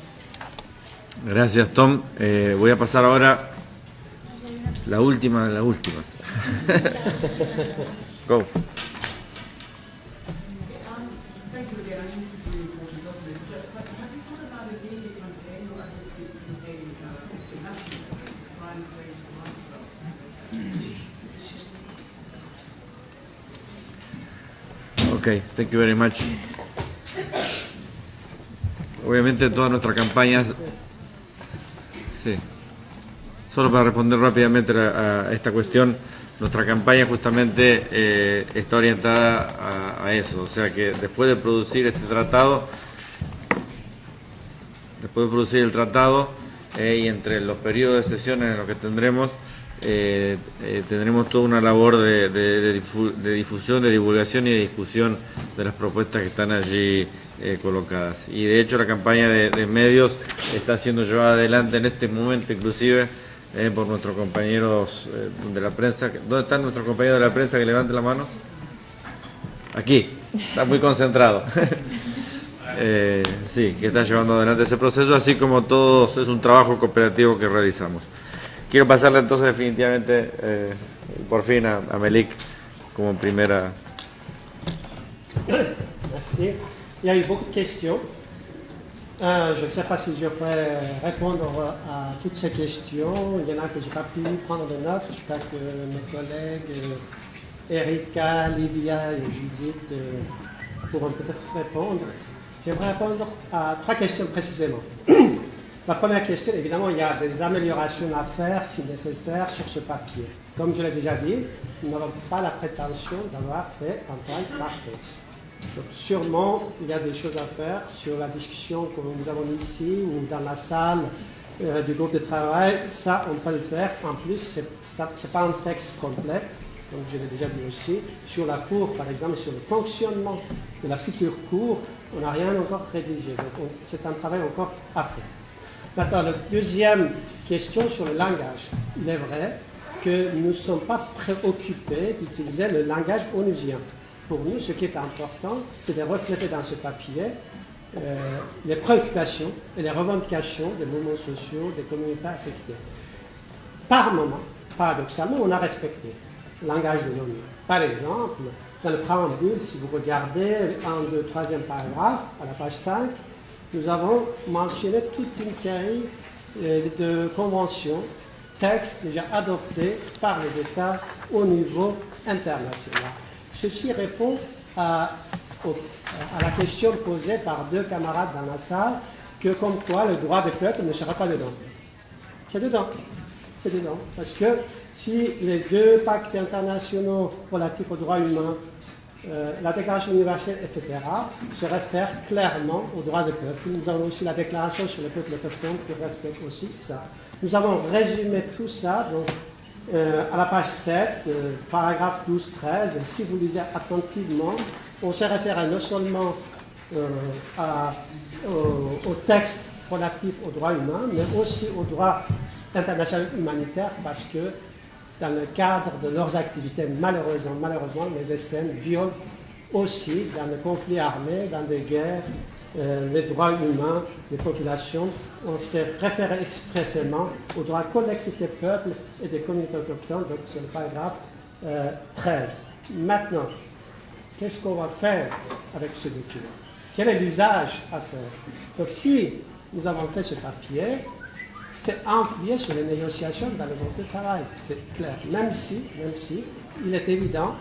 Gracias, Tom. Voy a pasar ahora la última de las últimas. Go. Okay, thank you very much. Obviamente todas nuestras campañas, sí, solo para responder rápidamente a esta cuestión, nuestra campaña justamente está orientada a eso, o sea que después de producir este tratado, y entre los periodos de sesiones en los que tendremos toda una labor de difusión, de divulgación y de discusión de las propuestas que están allí colocadas. Y de hecho la campaña de medios está siendo llevada adelante en este momento inclusive por nuestros compañeros de la prensa. ¿Dónde están nuestros compañeros de la prensa? Que levanten la mano. Aquí, está muy concentrado. Sí, que está llevando adelante ese proceso, así como todos, es un trabajo cooperativo que realizamos. Quiero pasarle entonces definitivamente, por fin, a Melik como primera. Merci. Il y a eu beaucoup de questions. Je ne sais pas si je pourrais répondre à toutes ces questions. Il y en a que je n'ai pas pu prendre de notes. J'espère que mes collègues Erika, Livia et Judith pourront peut-être répondre. J'aimerais répondre à 3 questions précisément. La première question, évidemment, il y a des améliorations à faire si nécessaire sur ce papier. Comme je l'ai déjà dit, nous n'avons pas la prétention d'avoir fait un travail parfait. Donc, sûrement, il y a des choses à faire sur la discussion que nous avons ici ou dans la salle du groupe de travail. Ça, on peut le faire. En plus, ce n'est pas un texte complet, comme je l'ai déjà dit aussi. Sur la cour, par exemple, sur le fonctionnement de la future cour, on n'a rien encore rédigé. Donc, c'est un travail encore à faire. Maintenant, la deuxième question sur le langage. Il est vrai que nous ne sommes pas préoccupés d'utiliser le langage onusien. Pour nous, ce qui est important, c'est de refléter dans ce papier les préoccupations et les revendications des mouvements sociaux, des communautés affectées. Par moment, paradoxalement, on a respecté le langage de l'ONU. Par exemple, dans le préambule, si vous regardez 1, 2, 3e paragraphe, à la page 5, nous avons mentionné toute une série de conventions, textes déjà adoptés par les États au niveau international. Ceci répond à la question posée par 2 camarades dans la salle, que comme quoi le droit des peuples ne sera pas dedans. C'est dedans. C'est dedans. Parce que si les 2 pactes internationaux relatifs aux droits humains, la Déclaration universelle, etc., se réfèrent clairement aux droits des peuples. Nous avons aussi la Déclaration sur les peuples autochtones qui respecte aussi ça. Nous avons résumé tout ça donc, à la page 7, paragraphe 12-13. Si vous lisez attentivement, on se réfère non seulement au texte relatif aux droits humains, mais aussi aux droits internationaux humanitaires, parce que dans le cadre de leurs activités, malheureusement, les STM violent aussi dans les conflits armés, dans des guerres, les droits humains des populations. On s'est référé expressément aux droits collectifs des peuples et des communautés autochtones, donc c'est le paragraphe 13. Maintenant, qu'est-ce qu'on va faire avec ce document? Quel est l'usage à faire? Donc si nous avons fait ce papier, c'est influer sur les négociations dans le groupe de travail, c'est clair. Même si il est évident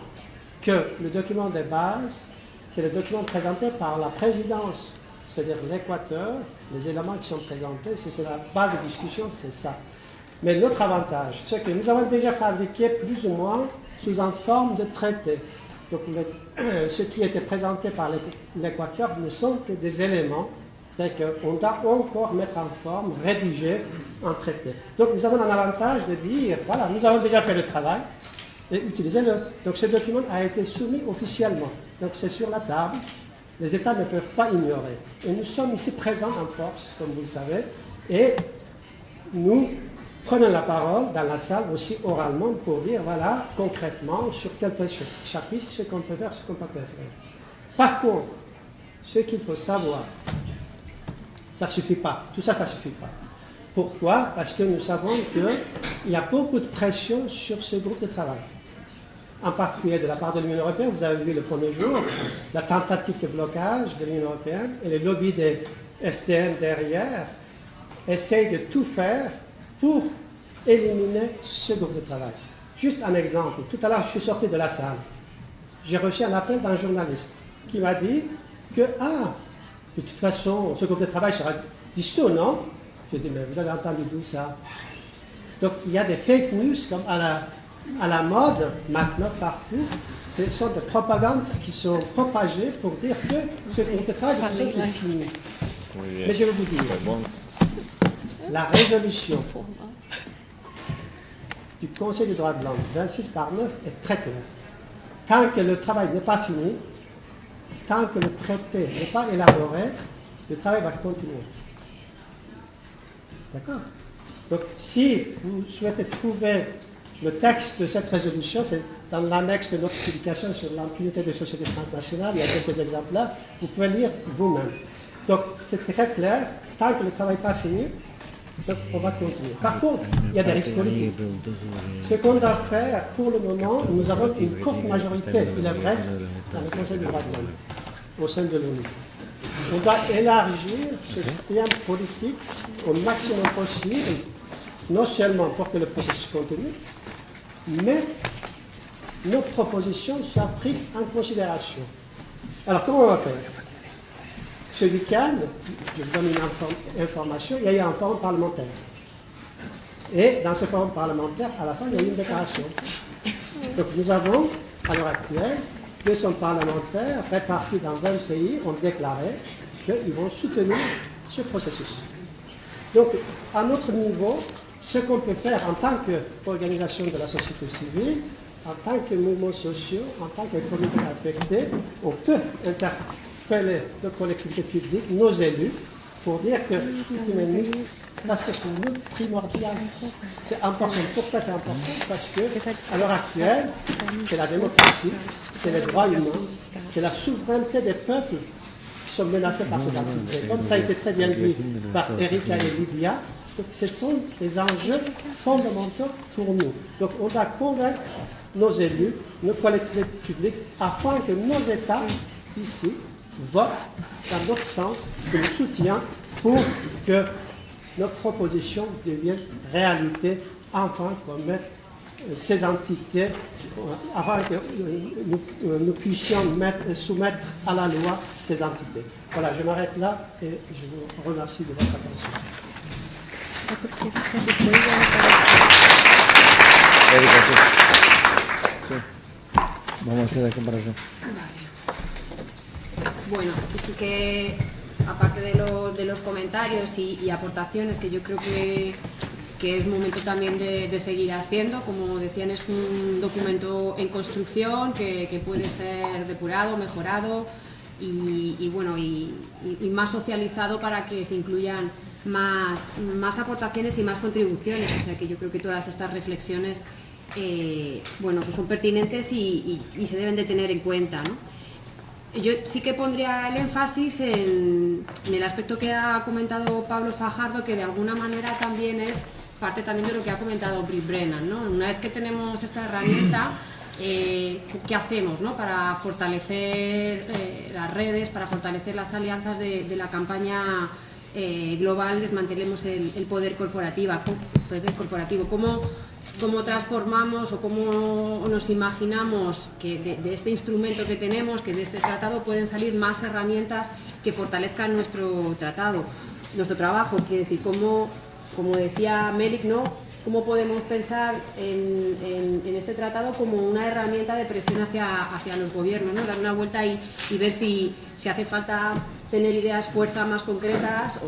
que le document de base, c'est le document présenté par la présidence, c'est-à-dire l'Équateur, les éléments qui sont présentés, c'est la base de discussion, c'est ça. Mais notre avantage, c'est que nous avons déjà fabriqué plus ou moins sous une forme de traité. Donc ce qui était présenté par l'Équateur ne sont que des éléments, c'est-à-dire qu'on doit encore mettre en forme, rédiger un traité. Donc nous avons un avantage de dire, voilà, nous avons déjà fait le travail, et utilisez-le. Donc ce document a été soumis officiellement. Donc c'est sur la table. Les États ne peuvent pas ignorer. Et nous sommes ici présents en force, comme vous le savez, et nous prenons la parole dans la salle aussi oralement pour dire, voilà, concrètement, sur tel chapitre, ce qu'on peut faire, ce qu'on ne peut pas faire. Par contre, ce qu'il faut savoir, ça ne suffit pas. Tout ça, ça ne suffit pas. Pourquoi? Parce que nous savons qu'il y a beaucoup de pression sur ce groupe de travail. En particulier de la part de l'Union européenne, vous avez vu le premier jour, la tentative de blocage de l'Union européenne et les lobbies des SDN derrière essayent de tout faire pour éliminer ce groupe de travail. Juste un exemple. Tout à l'heure, je suis sorti de la salle. J'ai reçu un appel d'un journaliste qui m'a dit que, de toute façon, ce groupe de travail sera dissous, non? J'ai dit, mais vous avez entendu d'où ça? Donc, il y a des fake news comme à la mode, maintenant, partout. Ce sont des propagandes qui sont propagées pour dire que ce groupe de travail, c'est fini. Mais je vais vous dire, la résolution du Conseil des droits de l'homme, 26/9, est très claire. Tant que le travail n'est pas fini, tant que le traité n'est pas élaboré, le travail va continuer. D'accord? Donc, si vous souhaitez trouver le texte de cette résolution, c'est dans l'annexe de notre publication sur l'impunité des sociétés transnationales, il y a quelques exemplaires, vous pouvez lire vous-même. Donc, c'est très clair, tant que le travail n'est pas fini, donc on va continuer. Par contre, il y a des risques politiques. Ce qu'on doit faire, pour le moment, nous avons une courte majorité, il est vrai, dans le Conseil des droits de l'homme, au sein de l'ONU. On doit élargir ce lien politique au maximum possible, non seulement pour que le processus continue, mais nos propositions soient prises en considération. Alors, comment on va faire? ce week-end, je vous donne une information, il y a eu un forum parlementaire. Et dans ce forum parlementaire, à la fin, il y a eu une déclaration. Donc nous avons, à l'heure actuelle, 200 parlementaires répartis dans 20 pays ont déclaré qu'ils vont soutenir ce processus. Donc, à notre niveau, ce qu'on peut faire en tant qu'organisation de la société civile, en tant que mouvements sociaux, en tant que communauté affectée, on peut interpeller nos collectivités publiques, nos élus, pour dire que ça c'est pour nous primordial. C'est important. Pourquoi c'est important? Parce que à l'heure actuelle, c'est la démocratie, c'est les droits humains, c'est la souveraineté des peuples qui sont menacés par ces activités. Comme ça a été très bien dit par Erika et Lydia, donc ce sont des enjeux fondamentaux pour nous. Donc on doit convaincre nos élus, nos collectivités publiques, afin que nos États ici votent dans notre sens, que nous soutiennent pour que notre proposition devienne réalité, afin qu'on mette ces entités, afin que nous puissions soumettre à la loi ces entités. Voilà, je m'arrête là et je vous remercie de votre attention. Vamos a hacer la comparación. Bueno, sí que aparte de los comentarios y aportaciones que yo creo que es momento también de seguir haciendo, como decían, es un documento en construcción que puede ser depurado, mejorado y más socializado para que se incluyan más aportaciones y más contribuciones. O sea que yo creo que todas estas reflexiones pues son pertinentes y se deben de tener en cuenta, ¿no? Yo sí que pondría el énfasis en el aspecto que ha comentado Pablo Fajardo, que de alguna manera también es parte también de lo que ha comentado Brit Brennan, ¿no? Una vez que tenemos esta herramienta, ¿qué hacemos, ¿no? Para fortalecer las redes, para fortalecer las alianzas de la campaña global Desmantelemos el poder corporativo? ¿Cómo transformamos o cómo nos imaginamos que de este instrumento que tenemos, que de este tratado pueden salir más herramientas que fortalezcan nuestro tratado, nuestro trabajo? Quiere decir, como decía Melik, ¿no? ¿Cómo podemos pensar en este tratado como una herramienta de presión hacia los gobiernos, ¿no? Dar una vuelta y ver si hace falta tener ideas fuerza más concretas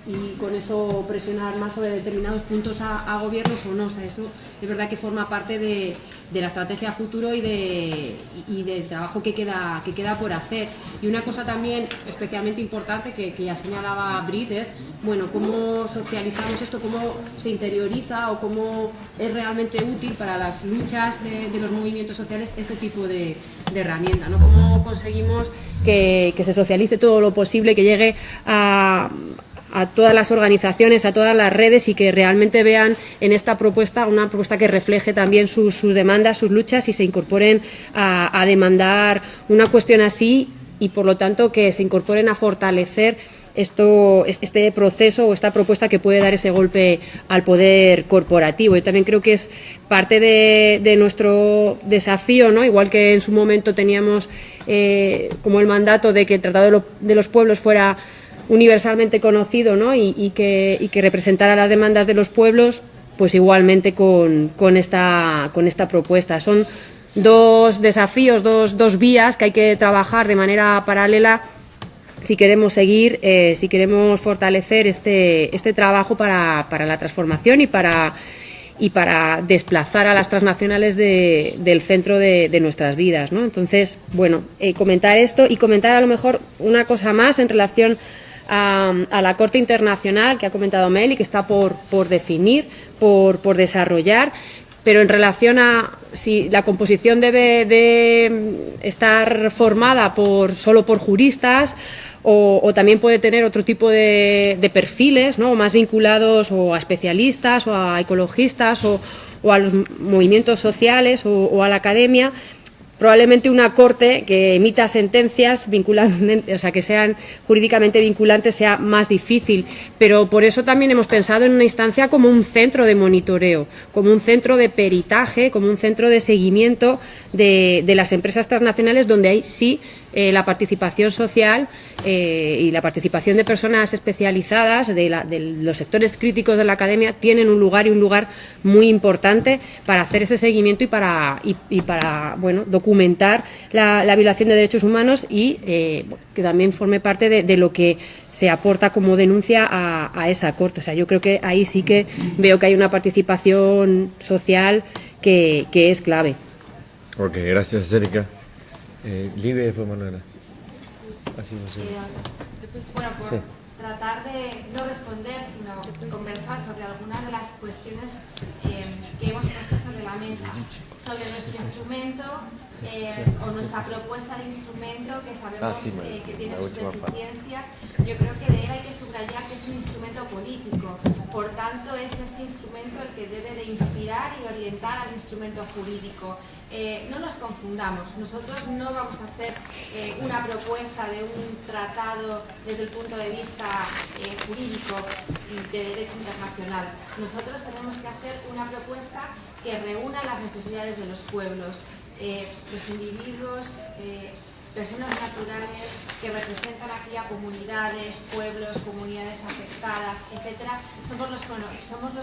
y con eso presionar más sobre determinados puntos a gobiernos o no. O sea, eso es verdad que forma parte de la estrategia futuro y del trabajo que queda por hacer. Y una cosa también especialmente importante que ya señalaba Brit es, bueno, cómo socializamos esto, cómo se interioriza o cómo es realmente útil para las luchas de los movimientos sociales este tipo de herramienta, ¿no? Cómo conseguimos que se socialice todo lo posible, que llegue a todas las organizaciones, a todas las redes y que realmente vean en esta propuesta una propuesta que refleje también sus demandas, sus luchas y se incorporen a demandar una cuestión así y por lo tanto que se incorporen a fortalecer este proceso o esta propuesta que puede dar ese golpe al poder corporativo. Y también creo que es parte de nuestro desafío, ¿no? Igual que en su momento teníamos como el mandato de que el Tratado de los Pueblos fuera universalmente conocido, ¿no? y que representara las demandas de los pueblos, pues igualmente con esta propuesta. Son dos desafíos, dos vías que hay que trabajar de manera paralela si queremos seguir, si queremos fortalecer este trabajo para la transformación y para desplazar a las transnacionales del centro de nuestras vidas, ¿no? Entonces, bueno, comentar esto y comentar a lo mejor una cosa más en relación a la Corte Internacional que ha comentado Mel y que está por definir, por desarrollar, pero en relación a si la composición debe de estar formada solo por juristas o también puede tener otro tipo de perfiles, ¿no? Más vinculados o a especialistas o a ecologistas o a los movimientos sociales o a la academia. Probablemente una corte que emita sentencias vinculantes, o sea, que sean jurídicamente vinculantes, sea más difícil. Pero por eso también hemos pensado en una instancia como un centro de monitoreo, como un centro de peritaje, como un centro de seguimiento de las empresas transnacionales, donde ahí sí la participación social y la participación de personas especializadas de los sectores críticos de la academia tienen un lugar muy importante para hacer ese seguimiento y para bueno, documentar la violación de derechos humanos y que también forme parte de lo que se aporta como denuncia a esa corte. O sea, yo creo que ahí sí que veo que hay una participación social que es clave. Ok, gracias, Erika. Libre y después Manuela. Así no sé. Bueno, por Sí. tratar de no responder, sino conversar sobre algunas de las cuestiones que hemos puesto sobre la mesa, sobre nuestro instrumento o nuestra propuesta de instrumento que sabemos que tiene sus deficiencias. Yo creo que de él hay que subrayar que es un instrumento político, por tanto es este instrumento el que debe de inspirar y orientar al instrumento jurídico. No nos confundamos, nosotros no vamos a hacer una propuesta de un tratado desde el punto de vista jurídico de derecho internacional. Nosotros tenemos que hacer una propuesta que reúna las necesidades de los pueblos, los individuos, personas naturales que representan aquí a comunidades, pueblos, comunidades afectadas, etcétera. Somos los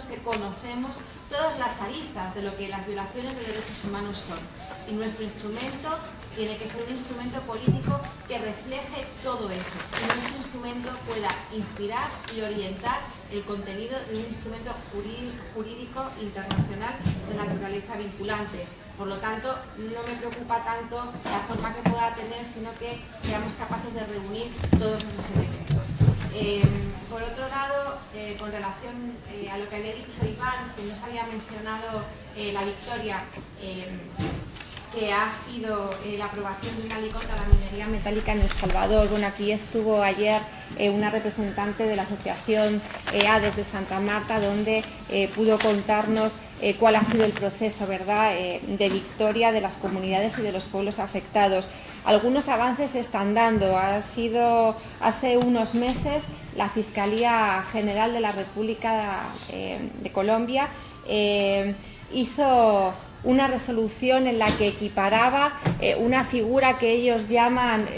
que conocemos todas las aristas de lo que las violaciones de derechos humanos son. Y nuestro instrumento tiene que ser un instrumento político que refleje todo eso. Y nuestro instrumento pueda inspirar y orientar el contenido de un instrumento jurídico internacional de naturaleza vinculante. Por lo tanto, no me preocupa tanto la forma que pueda tener, sino que seamos capaces de reunir todos esos elementos. Por otro lado, con relación a lo que le he dicho Iván, que no se había mencionado la victoria que ha sido la aprobación de una ley contra la minería metálica en El Salvador. Bueno, aquí estuvo ayer una representante de la asociación ADES de Santa Marta, donde pudo contarnos cuál ha sido el proceso, ¿verdad?, de victoria de las comunidades y de los pueblos afectados. Algunos avances se están dando. Ha sido hace unos meses la Fiscalía General de la República de Colombia hizo una resolución en la que equiparaba una figura que ellos llaman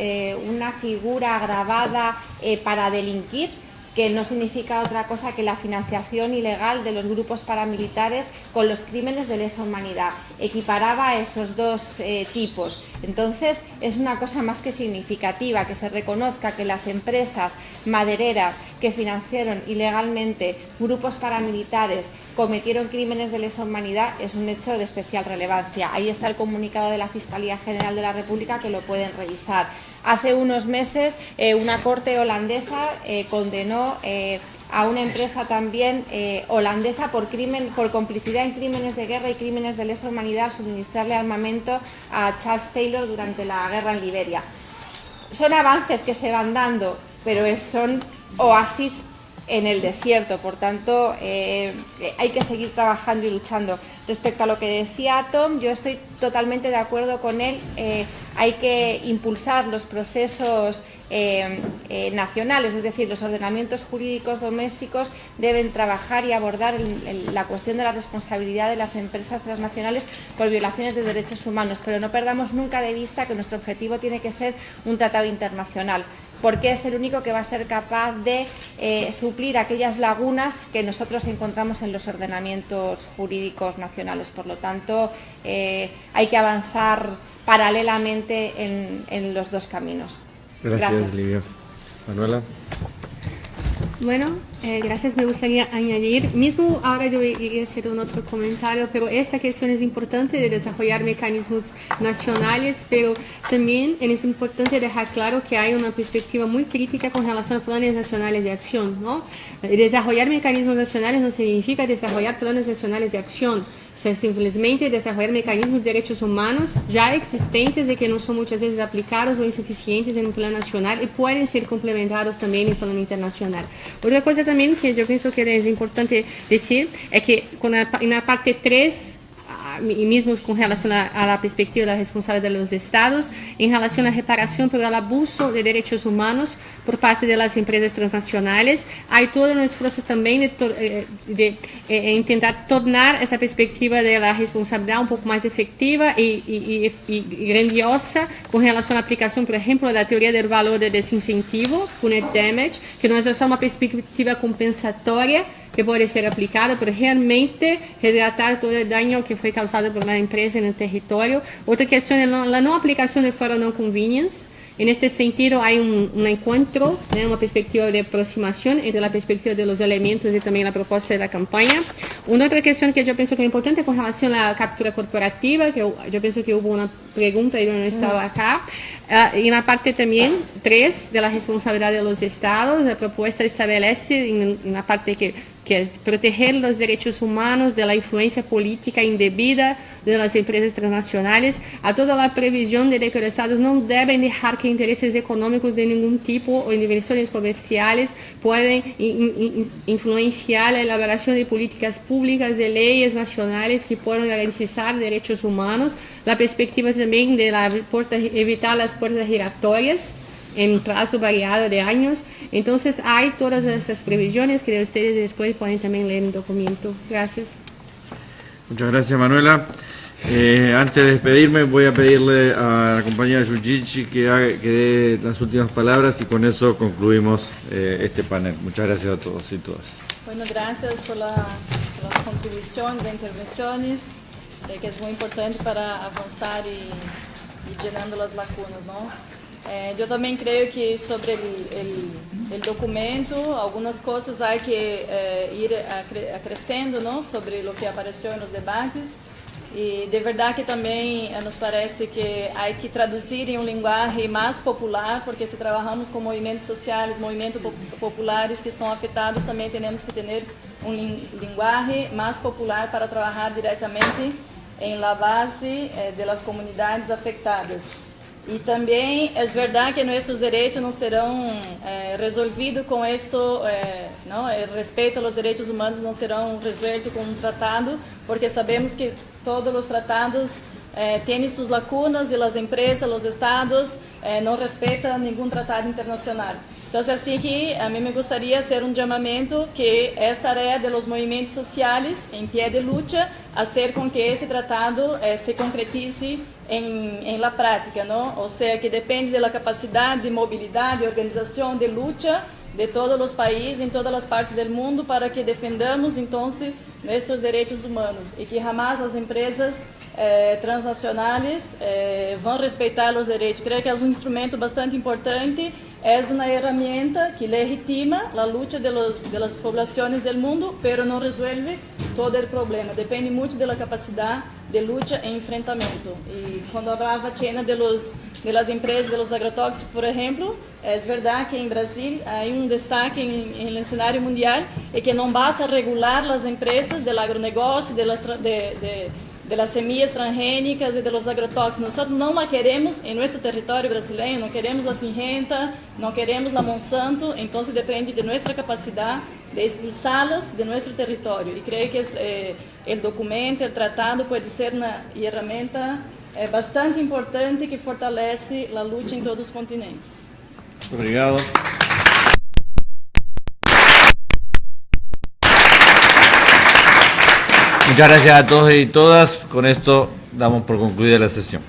una figura agravada para delinquir, que no significa otra cosa que la financiación ilegal de los grupos paramilitares con los crímenes de lesa humanidad. Equiparaba esos dos tipos. Entonces, es una cosa más que significativa que se reconozca que las empresas madereras que financiaron ilegalmente grupos paramilitares cometieron crímenes de lesa humanidad es un hecho de especial relevancia. Ahí está el comunicado de la Fiscalía General de la República, que lo pueden revisar. Hace unos meses una corte holandesa condenó a una empresa también holandesa por complicidad en crímenes de guerra y crímenes de lesa humanidad, suministrarle armamento a Charles Taylor durante la guerra en Liberia. Son avances que se van dando, pero son oasis en el desierto. Por tanto, hay que seguir trabajando y luchando. Respecto a lo que decía Tom, yo estoy totalmente de acuerdo con él. Hay que impulsar los procesos nacionales, es decir, los ordenamientos jurídicos domésticos deben trabajar y abordar la cuestión de la responsabilidad de las empresas transnacionales por violaciones de derechos humanos, pero no perdamos nunca de vista que nuestro objetivo tiene que ser un tratado internacional, porque es el único que va a ser capaz de suplir aquellas lagunas que nosotros encontramos en los ordenamientos jurídicos nacionales. Por lo tanto, hay que avanzar paralelamente en los dos caminos. Gracias, Livia. Manuela. Bueno, gracias. Me gustaría añadir, mismo ahora yo iría a hacer un otro comentario, pero esta cuestión es importante de desarrollar mecanismos nacionales, pero también es importante dejar claro que hay una perspectiva muy crítica con relación a planes nacionales de acción, ¿no? Desarrollar mecanismos nacionales no significa desarrollar planes nacionales de acción. O sea, simplesmente desarrollar mecanismos de derechos humanos ya existentes y que no son muchas veces aplicados o insuficientes en un plano nacional y pueden ser complementados también en el plano internacional. Otra cosa también que yo pienso que es importante decir es que en la parte 3 y mismos con relación a la perspectiva de la responsabilidad de los estados, en relación a la reparación por el abuso de derechos humanos por parte de las empresas transnacionales. Hay todo un esfuerzo también de intentar tornar esa perspectiva de la responsabilidad un poco más efectiva y grandiosa con relación a la aplicación, por ejemplo, de la teoría del valor de desincentivo, net damage, que no es solo una perspectiva compensatoria que puede ser aplicada, pero realmente resgatar todo el daño que fue causado por la empresa en el territorio. Otra cuestión es la no aplicación de foro no convenience. En este sentido hay un encuentro, una perspectiva de aproximación entre la perspectiva de los elementos y también la propuesta de la campaña. Una otra cuestión que yo pienso que es importante con relación a la captura corporativa, que yo pienso que hubo una pregunta y yo no estaba acá. Y en la parte también 3 de la responsabilidad de los estados, la propuesta establece en la parte que es proteger los derechos humanos de la influencia política indebida de las empresas transnacionales, a toda la previsión de que los estados no deben dejar que intereses económicos de ningún tipo o inversiones comerciales puedan influenciar la elaboración de políticas públicas, de leyes nacionales que puedan garantizar derechos humanos, la perspectiva también de evitar las puertas giratorias en un plazo variado de años. Entonces hay todas esas previsiones que ustedes después pueden también leer en el documento. Gracias. Muchas gracias, Manuela. Antes de despedirme voy a pedirle a la compañera Yujichi que dé las últimas palabras y con eso concluimos este panel. Muchas gracias a todos y todas. Bueno, gracias por las contribuciones, las intervenciones, que es muy importante para avanzar y llenando las lacunas, ¿no? Yo también creo que sobre el documento, algunas cosas hay que ir acrescendo, ¿no? Sobre lo que apareció en los debates. Y de verdad que también nos parece que hay que traducir en un lenguaje más popular, porque si trabajamos con movimientos sociales, movimientos populares que son afectados, también tenemos que tener un lenguaje más popular para trabajar directamente en la base de las comunidades afectadas. Y también es verdad que nuestros derechos no serán resolvidos con esto, ¿no? El respeto a los derechos humanos no serán resueltos con un tratado, porque sabemos que todos los tratados tienen sus lacunas y las empresas, los estados no respetan ningún tratado internacional. Entonces, así que a mí me gustaría hacer un llamamiento que es tarea de los movimientos sociales en pie de lucha, hacer con que ese tratado se concretice en la práctica, ¿no? O sea, que depende de la capacidad de movilidad, de organización, de lucha de todos los países, en todas las partes del mundo, para que defendamos entonces nuestros derechos humanos y que jamás las empresas transnacionales vão respeitar os direitos. Creio que é um instrumento bastante importante, é uma ferramenta que legitima a luta das populações do mundo, mas não resolve todo o problema. Depende muito da capacidade de luta e enfrentamento. E quando falava China das empresas, dos agrotóxicos, por exemplo, é verdade que em Brasil há destaque no cenário mundial e que não basta regular as empresas do agronegócio, de las semillas transgénicas y de los agrotóxicos. Nosotros no la queremos en nuestro territorio brasileño, no queremos la Syngenta, no queremos la Monsanto, entonces depende de nuestra capacidad de expulsarlas de nuestro territorio. Y creo que el documento, el tratado puede ser una herramienta bastante importante que fortalece la lucha en todos los continentes. Obrigado. Muchas gracias a todos y todas. Con esto damos por concluida la sesión.